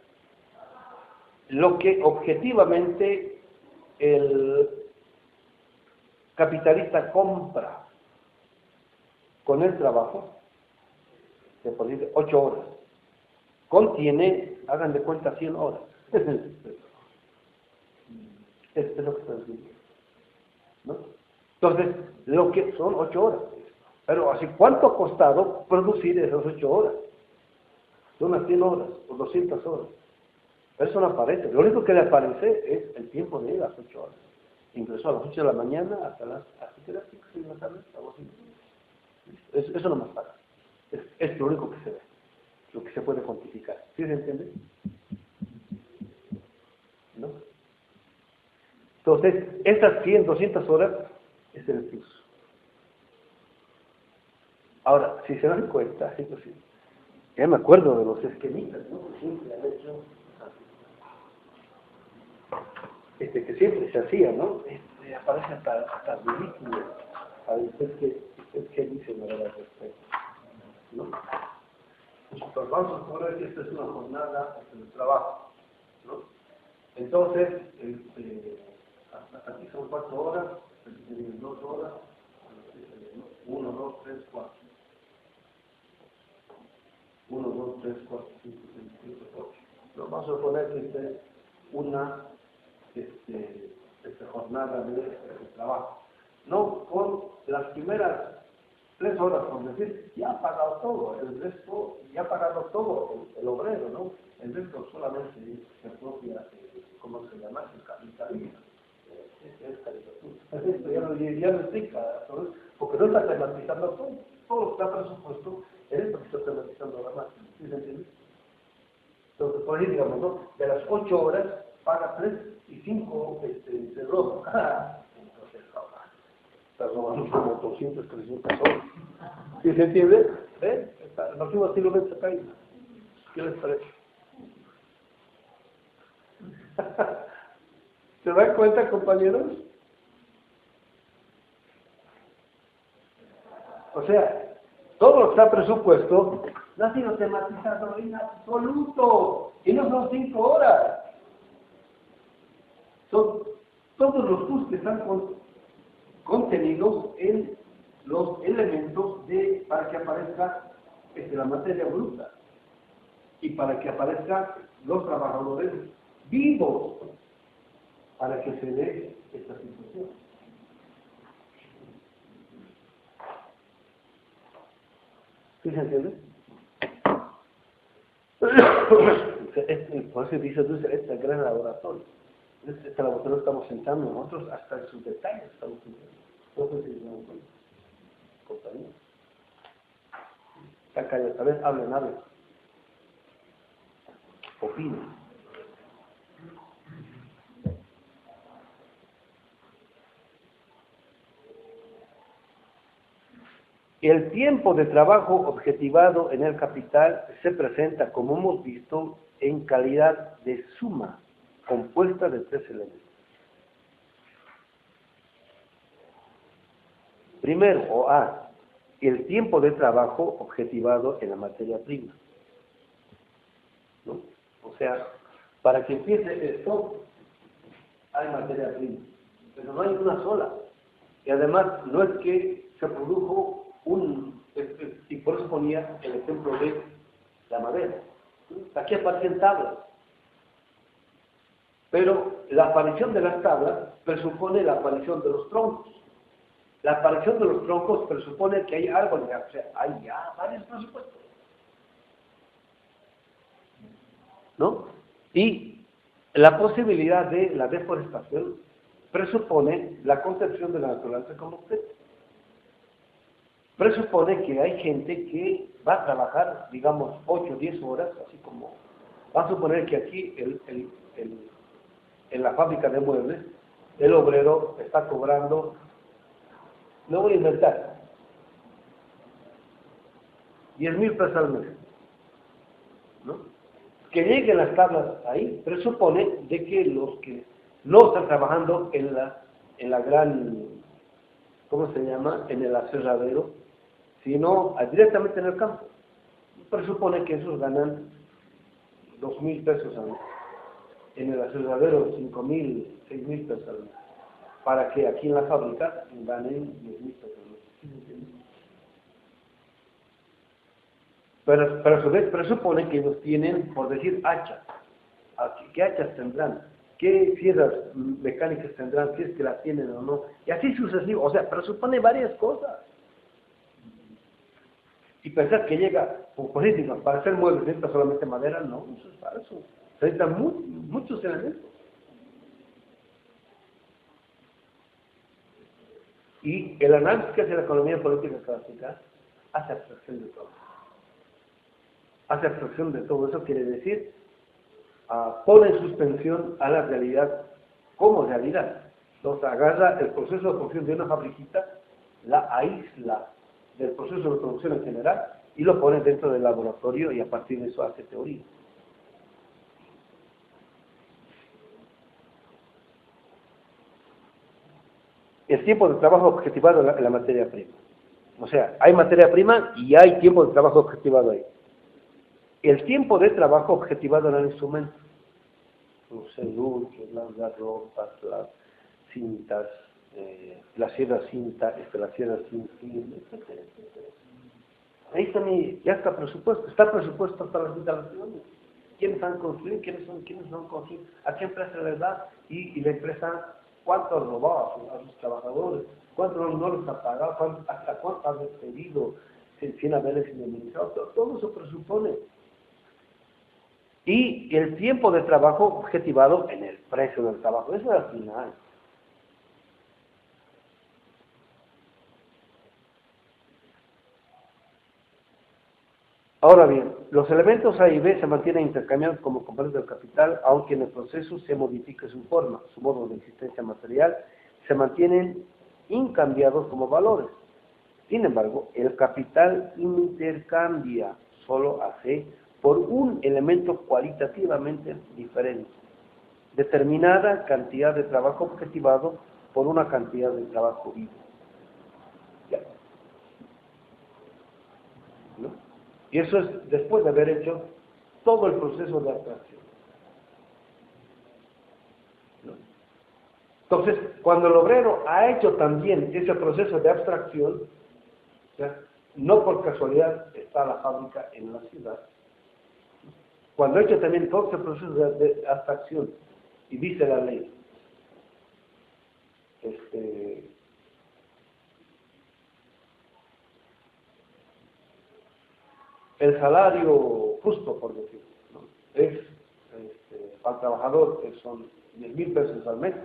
Speaker 1: lo que objetivamente el capitalista compra con el trabajo, de por decir 8 horas, contiene, hagan de cuenta, 100 horas. Es lo que está diciendo, ¿no? Entonces, lo que son 8 horas. Pero así, ¿cuánto ha costado producir esas 8 horas? Son unas 100 horas o 200 horas. Eso no aparece. Lo único que le aparece es el tiempo de las 8 horas. Ingresó a las 8 de la mañana hasta las 5 de la tarde, algo así. Eso no me paga. Es lo único que se ve, lo que se puede cuantificar. ¿Sí se entiende? ¿No? Entonces, estas 100, 200 horas es el plus. Ahora, si se dan cuenta, entonces, ya me acuerdo de los esquemitas, ¿no? Siempre han hecho que siempre se hacía, ¿no? Aparece hasta ridículo a usted que dice la verdad al respecto, ¿no? Pues vamos a suponer que esta es una jornada de trabajo, ¿no? Entonces, hasta aquí son 4 horas, 2 horas, 1, 2, 3, 4. 1, 2, 3, 4, 5, 6, 7, 8. Pero vamos a suponer que esta es una jornada de trabajo. No, con las primeras 3 horas, por decir, ya ha pagado todo, el resto, ya ha pagado todo el obrero, ¿no? El resto solamente se propia, ¿cómo se llama? El capitalismo. Es caricatura. Esto ya no explica, porque no está tematizando todo lo que está presupuesto, es esto que está tematizando la máquina. ¿Sí se entiende? Entonces, por ahí digamos, ¿no? De las 8 horas, paga 3 y 5 se roba. Entonces, está robando como 200, 300 horas. ¿Sí se entiende? ¿Ven? Nos fuimos así lo ven acá. ¿Qué les parece? ¿Se dan cuenta, compañeros? O sea, todo lo que está presupuesto no ha sido tematizado en absoluto. Y no son 5 horas. Son todos los plus que están contenidos en los elementos para que aparezca la materia bruta y para que aparezcan los trabajadores vivos para que se dé esta situación. ¿Sí se entiende? Por eso dice, este gran laboratorio. Este laboratorio estamos sentando nosotros hasta en sus detalles estamos sentando. Entonces, si no, compañía. Está callado, tal vez hablen. Opinen. El tiempo de trabajo objetivado en el capital se presenta, como hemos visto, en calidad de suma compuesta de 3 elementos. Primero, o A, el tiempo de trabajo objetivado en la materia prima. ¿No? O sea, para que empiece esto, hay materia prima, pero no hay una sola. Y además, no es que se produjo y por eso ponía el ejemplo de la madera. Aquí aparecen tablas, pero la aparición de las tablas presupone la aparición de los troncos. La aparición de los troncos presupone que hay árboles, o sea, hay ya varios presupuestos. ¿No? Y la posibilidad de la deforestación presupone la concepción de la naturaleza como objeto. Presupone que hay gente que va a trabajar, digamos, 8 o 10 horas, así como, vamos a suponer que aquí en la fábrica de muebles, el obrero está cobrando, no voy a inventar, 10,000 pesos al mes, ¿no? Que lleguen las tablas ahí, presupone de que los que no están trabajando en la gran, ¿cómo se llama?, en el aserradero, sino directamente en el campo. Presupone que esos ganan 2,000 pesos al mes. En el aserradero 5,000, 6,000 pesos al mes. Para que aquí en la fábrica ganen 10,000 pesos al mes. Pero a su vez presupone que ellos tienen, por decir, hachas. ¿Qué hachas tendrán? ¿Qué piezas mecánicas tendrán? Si es que las tienen o no. Y así sucesivo. O sea, presupone varias cosas. Y pensar que llega, por ejemplo, para hacer muebles necesita solamente madera, no, eso es falso. Necesitan muchos elementos. Y el análisis que hace la economía política clásica hace abstracción de todo. Hace abstracción de todo. Eso quiere decir, pone en suspensión a la realidad como realidad. Entonces agarra el proceso de producción de una fabriquita, la aísla del proceso de producción en general y lo pone dentro del laboratorio y a partir de eso hace teoría. El tiempo de trabajo objetivado en la materia prima. O sea, hay materia prima y hay tiempo de trabajo objetivado ahí. El tiempo de trabajo objetivado en el instrumento. Los celuches, las ropas, las cintas, la sierra cinta, la sierra sin fin, etcétera, etcétera. Ahí también ya está presupuesto para las instalaciones. ¿Quiénes han construido? ¿Quiénes no han construido? ¿A qué empresa les da? Y la empresa, ¿cuánto ha robado a sus trabajadores? ¿Cuánto no les ha pagado? ¿Hasta cuánto ha despedido sin haberles indemnizado? Todo eso presupone. Y el tiempo de trabajo objetivado en el precio del trabajo. Eso es al final. Ahora bien, los elementos A y B se mantienen intercambiados como componentes del capital, aunque en el proceso se modifique su forma, su modo de existencia material, se mantienen incambiados como valores. Sin embargo, el capital intercambia solo a C por un elemento cualitativamente diferente, determinada cantidad de trabajo objetivado por una cantidad de trabajo vivo. Ya. ¿No? Y eso es después de haber hecho todo el proceso de abstracción. ¿No? Entonces, cuando el obrero ha hecho también ese proceso de abstracción, ¿ya? No por casualidad está la fábrica en la ciudad. Cuando ha hecho también todo ese proceso de abstracción, y dice la ley, el salario justo, por decirlo, ¿no? Es para el trabajador que son 10.000 pesos al mes,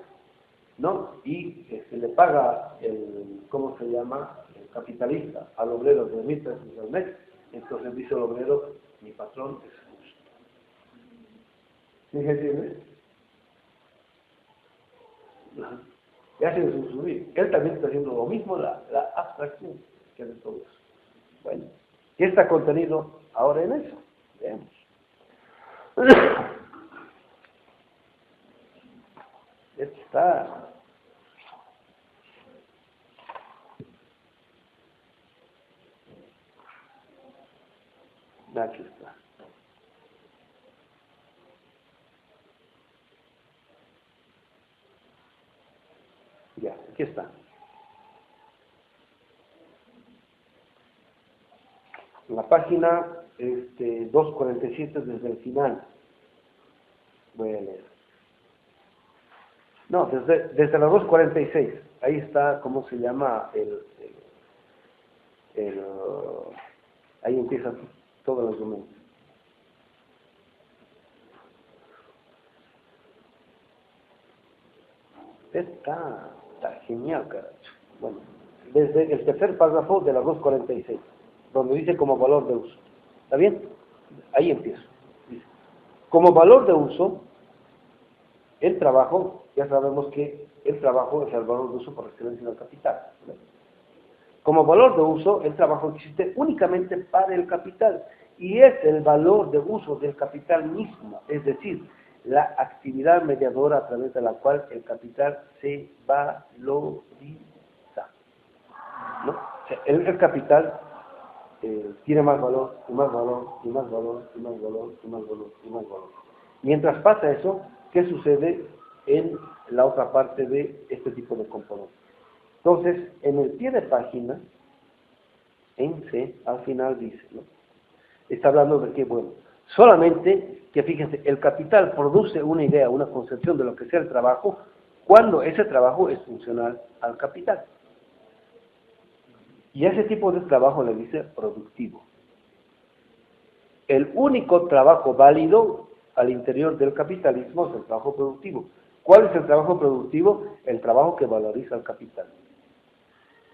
Speaker 1: ¿no? Y le paga ¿cómo se llama? El capitalista al obrero 10.000 pesos al mes. Entonces dice el obrero, mi patrón es justo. ¿Sí se entiende? Ya se subir. Él también está haciendo lo mismo, la abstracción que de todo eso. Bueno, ¿qué está contenido ahora en eso? Veamos. Está. Aquí está. Ya, aquí está. La página 247 desde el final. Voy a leer. No, desde la 246. Ahí está, ¿cómo se llama? Ahí empieza todo el argumento. Está genial, carajo. Bueno, desde el tercer párrafo de la 246, donde dice como valor de uso. ¿Está bien? Ahí empiezo. Dice, como valor de uso, el trabajo, ya sabemos que el trabajo es el valor de uso por excelencia del capital, ¿no? Como valor de uso, el trabajo existe únicamente para el capital y es el valor de uso del capital mismo, es decir, la actividad mediadora a través de la cual el capital se valoriza, ¿no? O sea, el capital tiene más valor, y más valor, y más valor, y más valor, y más valor, y más valor. Mientras pasa eso, ¿qué sucede en la otra parte de este tipo de componentes? Entonces, en el pie de página, en C, al final dice, ¿no? Está hablando de que, bueno, solamente que fíjense, el capital produce una idea, una concepción de lo que sea el trabajo, cuando ese trabajo es funcional al capital. Y a ese tipo de trabajo le dice productivo. El único trabajo válido al interior del capitalismo es el trabajo productivo. ¿Cuál es el trabajo productivo? El trabajo que valoriza el capital.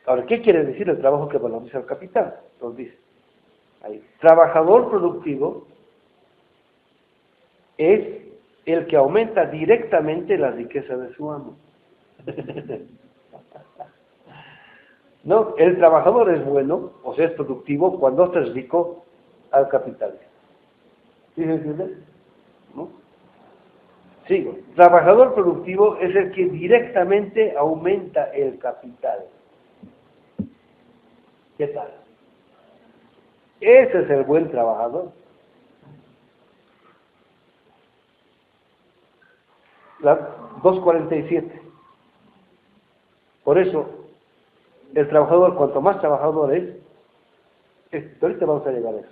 Speaker 1: Ahora, ¿qué quiere decir el trabajo que valoriza el capital? Nos dice, ahí, trabajador productivo es el que aumenta directamente la riqueza de su amo. No, el trabajador es bueno, o sea, es productivo cuando es rico al capitalista. ¿Sí se entiende? ¿No? Sigo. Trabajador productivo es el que directamente aumenta el capital. ¿Qué tal? Ese es el buen trabajador. La 247. Por eso, el trabajador, cuanto más trabajador es, ahorita vamos a llegar a eso.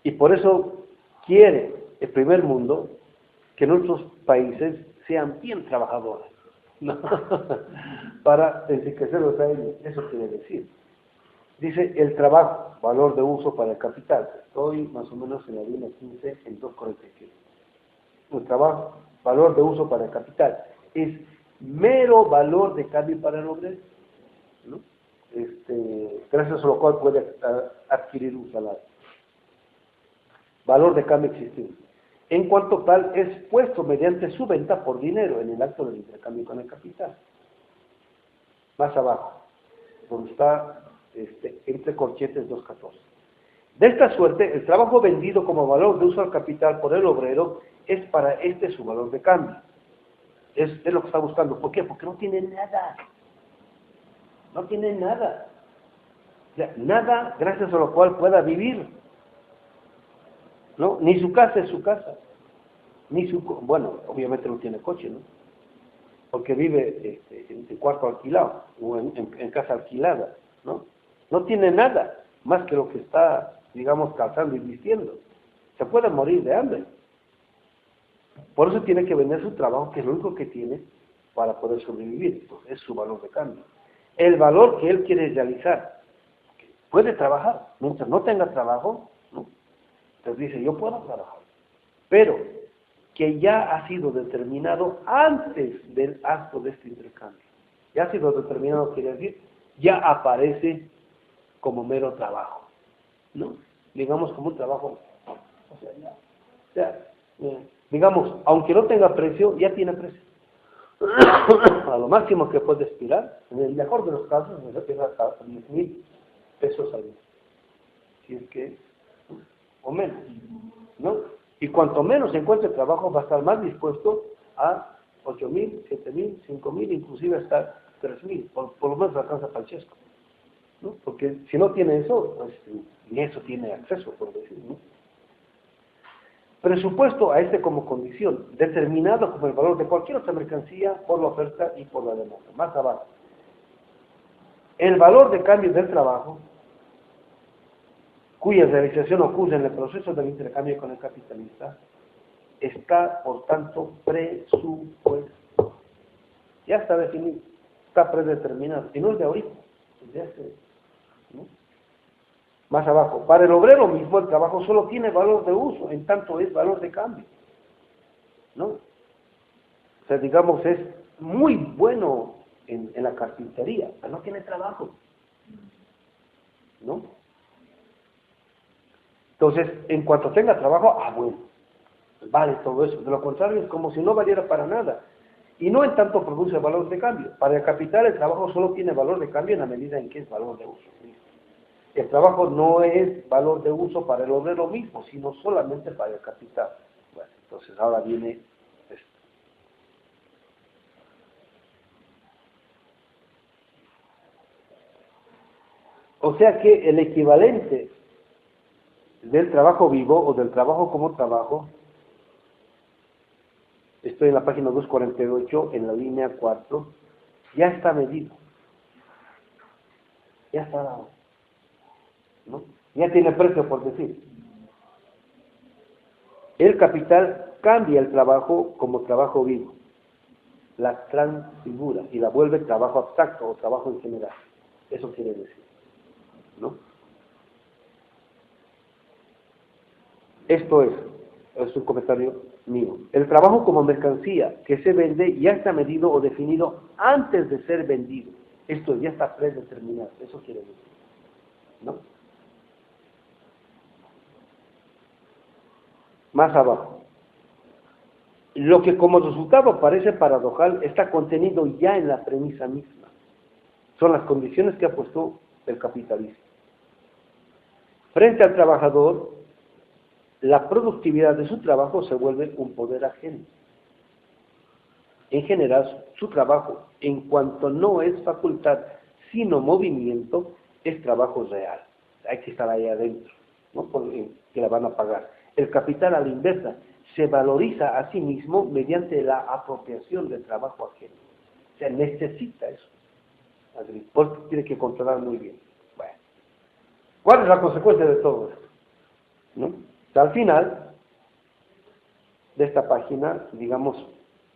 Speaker 1: Y por eso quiere el primer mundo que nuestros países sean bien trabajadores, ¿no? Para enriquecerlos a ellos. Eso quiere decir. Dice el trabajo, valor de uso para el capital. Estoy más o menos en la línea 15, en 247. El trabajo, valor de uso para el capital. Es mero valor de cambio para el obrero, ¿no? gracias a lo cual puede adquirir un salario. Valor de cambio existente. En cuanto tal, es puesto mediante su venta por dinero en el acto del intercambio con el capital. Más abajo, donde está entre corchetes 2.14. De esta suerte, el trabajo vendido como valor de uso al capital por el obrero es para su valor de cambio. Es lo que está buscando. ¿Por qué? Porque no tiene nada. No tiene nada. O sea, nada gracias a lo cual pueda vivir. ¿No? Ni su casa es su casa. Bueno, obviamente no tiene coche, ¿no? Porque vive en cuarto alquilado o en casa alquilada, ¿no? No tiene nada más que lo que está, digamos, calzando y vistiendo. Se puede morir de hambre. Por eso tiene que vender su trabajo, que es lo único que tiene para poder sobrevivir. Entonces, es su valor de cambio. El valor que él quiere realizar. Puede trabajar. Mientras no tenga trabajo, ¿no? Entonces dice, yo puedo trabajar. Pero que ya ha sido determinado antes del acto de este intercambio. Ya ha sido determinado, quiere decir, ya aparece como mero trabajo, ¿no? Digamos como un trabajo, digamos, aunque no tenga precio, ya tiene precio. A lo máximo que puede aspirar, en el mejor de los casos, me refiero hasta 10,000 pesos al mes. Si es que, o menos, ¿no? Y cuanto menos encuentre trabajo, va a estar más dispuesto a 8,000, 7,000, 5,000, inclusive hasta 3,000, por lo menos alcanza para el chesco, ¿no? Porque si no tiene eso, pues ni eso tiene acceso, por decir, ¿no? Presupuesto a como condición, determinado como el valor de cualquier otra mercancía por la oferta y por la demanda. Más abajo. El valor de cambio del trabajo, cuya realización ocurre en el proceso del intercambio con el capitalista, está, por tanto, presupuesto. Ya está definido, está predeterminado, y no es de ahorita, es de hace, ¿no? Más abajo, para el obrero mismo el trabajo solo tiene valor de uso, en tanto es valor de cambio, ¿no? O sea, digamos, es muy bueno en la carpintería, pero no tiene trabajo, ¿no? Entonces, en cuanto tenga trabajo, bueno, vale todo eso. De lo contrario, es como si no valiera para nada. Y no en tanto produce valor de cambio. Para el capital, el trabajo solo tiene valor de cambio en la medida en que es valor de uso. El trabajo no es valor de uso para el obrero mismo, sino solamente para el capital. Bueno, entonces ahora viene esto. O sea que el equivalente del trabajo vivo o del trabajo como trabajo, estoy en la página 248, en la línea 4, ya está medido. Ya está dado, ¿no? Ya tiene precio, por decir. El capital cambia el trabajo como trabajo vivo, la transfigura y la vuelve trabajo abstracto o trabajo en general. Eso quiere decir, ¿no? Esto es un comentario mío. El trabajo como mercancía que se vende ya está medido o definido antes de ser vendido. Esto ya está predeterminado. Eso quiere decir, ¿no? Más abajo. Lo que como resultado parece paradojal está contenido ya en la premisa misma. Son las condiciones que ha puesto el capitalismo. Frente al trabajador, la productividad de su trabajo se vuelve un poder ajeno. En general, su trabajo, en cuanto no es facultad, sino movimiento, es trabajo real. Hay que estar ahí adentro, ¿no? Porque la van a pagar. El capital, a la inversa, se valoriza a sí mismo mediante la apropiación del trabajo ajeno. O sea, necesita eso. Por eso tiene que controlar muy bien. Bueno, ¿cuál es la consecuencia de todo esto? ¿No? O sea, al final de esta página, digamos,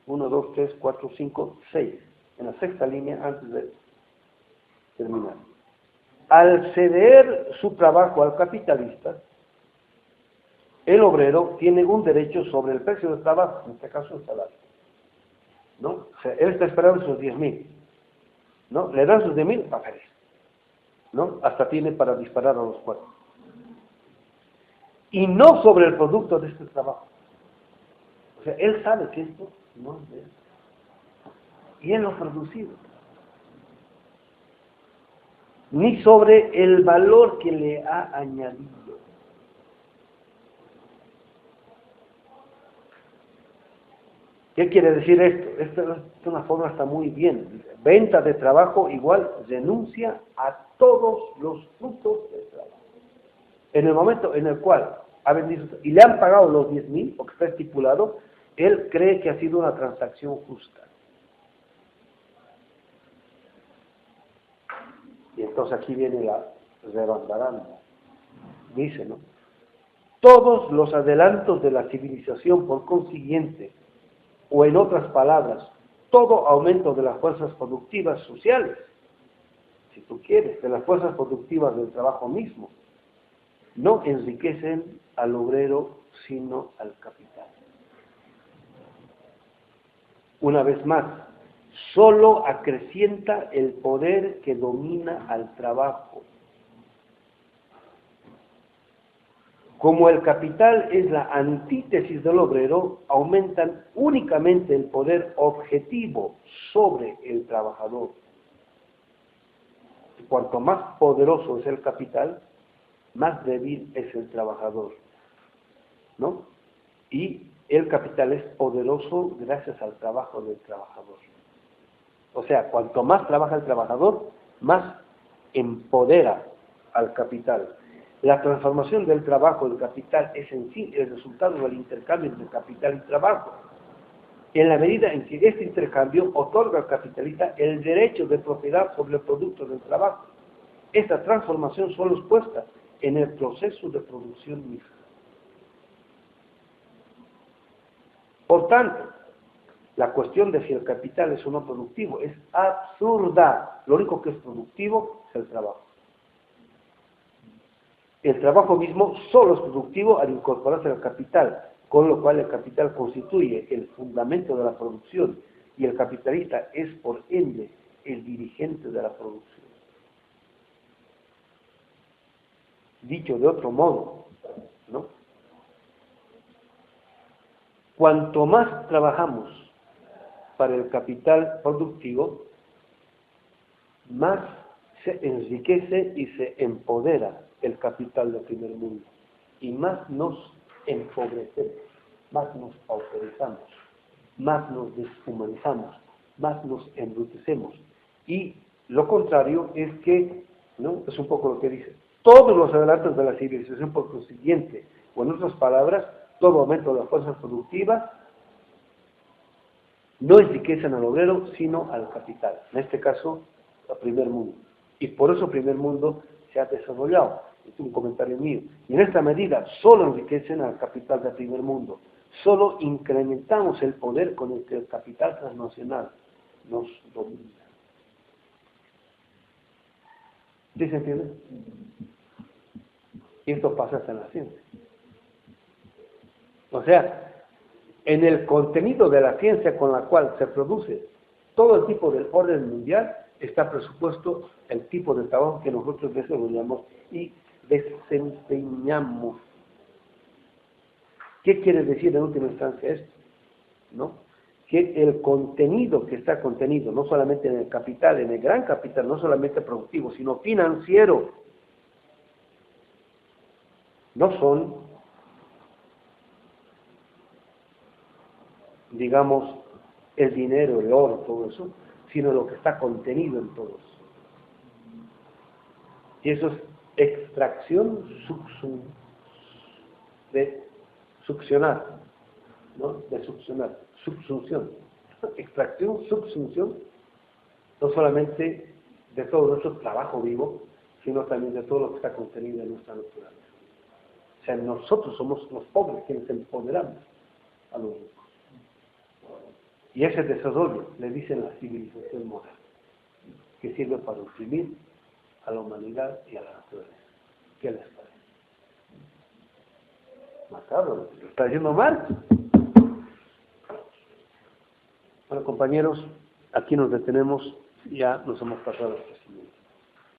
Speaker 1: 1, 2, 3, 4, 5, 6, en la sexta línea antes de terminar. Al ceder su trabajo al capitalista, el obrero tiene un derecho sobre el precio del trabajo, en este caso el salario, ¿no? O sea, él está esperando sus 10,000, ¿no? Le dan sus 10,000, va feliz. ¿no? Hasta tiene para disparar a los cuerpos. Y no sobre el producto de este trabajo. O sea, él sabe que esto no es de él. Y él lo ha producido. Ni sobre el valor que le ha añadido. ¿Qué quiere decir esto? Esta es una forma está muy bien. Venta de trabajo igual renuncia a todos los frutos del trabajo. En el momento en el cual ha vendido y le han pagado los 10,000, porque está estipulado, él cree que ha sido una transacción justa. Y entonces aquí viene la rebandaranda. Dice, ¿no? Todos los adelantos de la civilización, por consiguiente, o en otras palabras, todo aumento de las fuerzas productivas sociales, si tú quieres, de las fuerzas productivas del trabajo mismo, no enriquecen al obrero, sino al capital. Una vez más, solo acrecienta el poder que domina al trabajo. Como el capital es la antítesis del obrero, aumentan únicamente el poder objetivo sobre el trabajador. Y cuanto más poderoso es el capital, más débil es el trabajador, ¿no? Y el capital es poderoso gracias al trabajo del trabajador. O sea, cuanto más trabaja el trabajador, más empodera al capital. La transformación del trabajo del capital es en sí el resultado del intercambio entre capital y trabajo. En la medida en que este intercambio otorga al capitalista el derecho de propiedad sobre el producto del trabajo. Esta transformación solo es puesta en el proceso de producción mismo. Por tanto, la cuestión de si el capital es o no productivo es absurda. Lo único que es productivo es el trabajo. El trabajo mismo solo es productivo al incorporarse al capital, con lo cual el capital constituye el fundamento de la producción y el capitalista es por ende el dirigente de la producción. Dicho de otro modo, ¿no? Cuanto más trabajamos para el capital productivo, más se enriquece y se empodera el capital del primer mundo, y más nos empobrecemos, más nos pauperizamos, más nos deshumanizamos, más nos embrutecemos. Y lo contrario es que, ¿no? Es un poco lo que dice, todos los adelantos de la civilización por consiguiente, o en otras palabras, todo aumento de las fuerzas productivas, no enriquecen al obrero, sino al capital, en este caso, al primer mundo. Y por eso el primer mundo se ha desarrollado. Es un comentario mío. Y en esta medida solo enriquecen al capital del primer mundo. Solo incrementamos el poder con el que el capital transnacional nos domina. ¿Sí se entiende? Y esto pasa hasta en la ciencia. O sea, en el contenido de la ciencia con la cual se produce todo el tipo del orden mundial, está presupuesto el tipo de trabajo que nosotros desarrollamos y desempeñamos. ¿Qué quiere decir en última instancia esto? ¿No? Que el contenido que está contenido, no solamente en el capital, en el gran capital, no solamente productivo, sino financiero, no son, digamos, el dinero, el oro, todo eso, sino lo que está contenido en todos. Y eso es extracción de succionar, ¿no? De succionar, subsunción. Extracción, subsunción, no solamente de todo nuestro trabajo vivo, sino también de todo lo que está contenido en nuestra naturaleza. O sea, nosotros somos los pobres quienes empoderamos a los ricos. Y ese desarrollo le dicen la civilización moderna, que sirve para oprimir a la humanidad y a la naturaleza. ¿Qué les parece? Macabro, lo está diciendo mal. Bueno, compañeros, aquí nos detenemos, ya nos hemos pasado.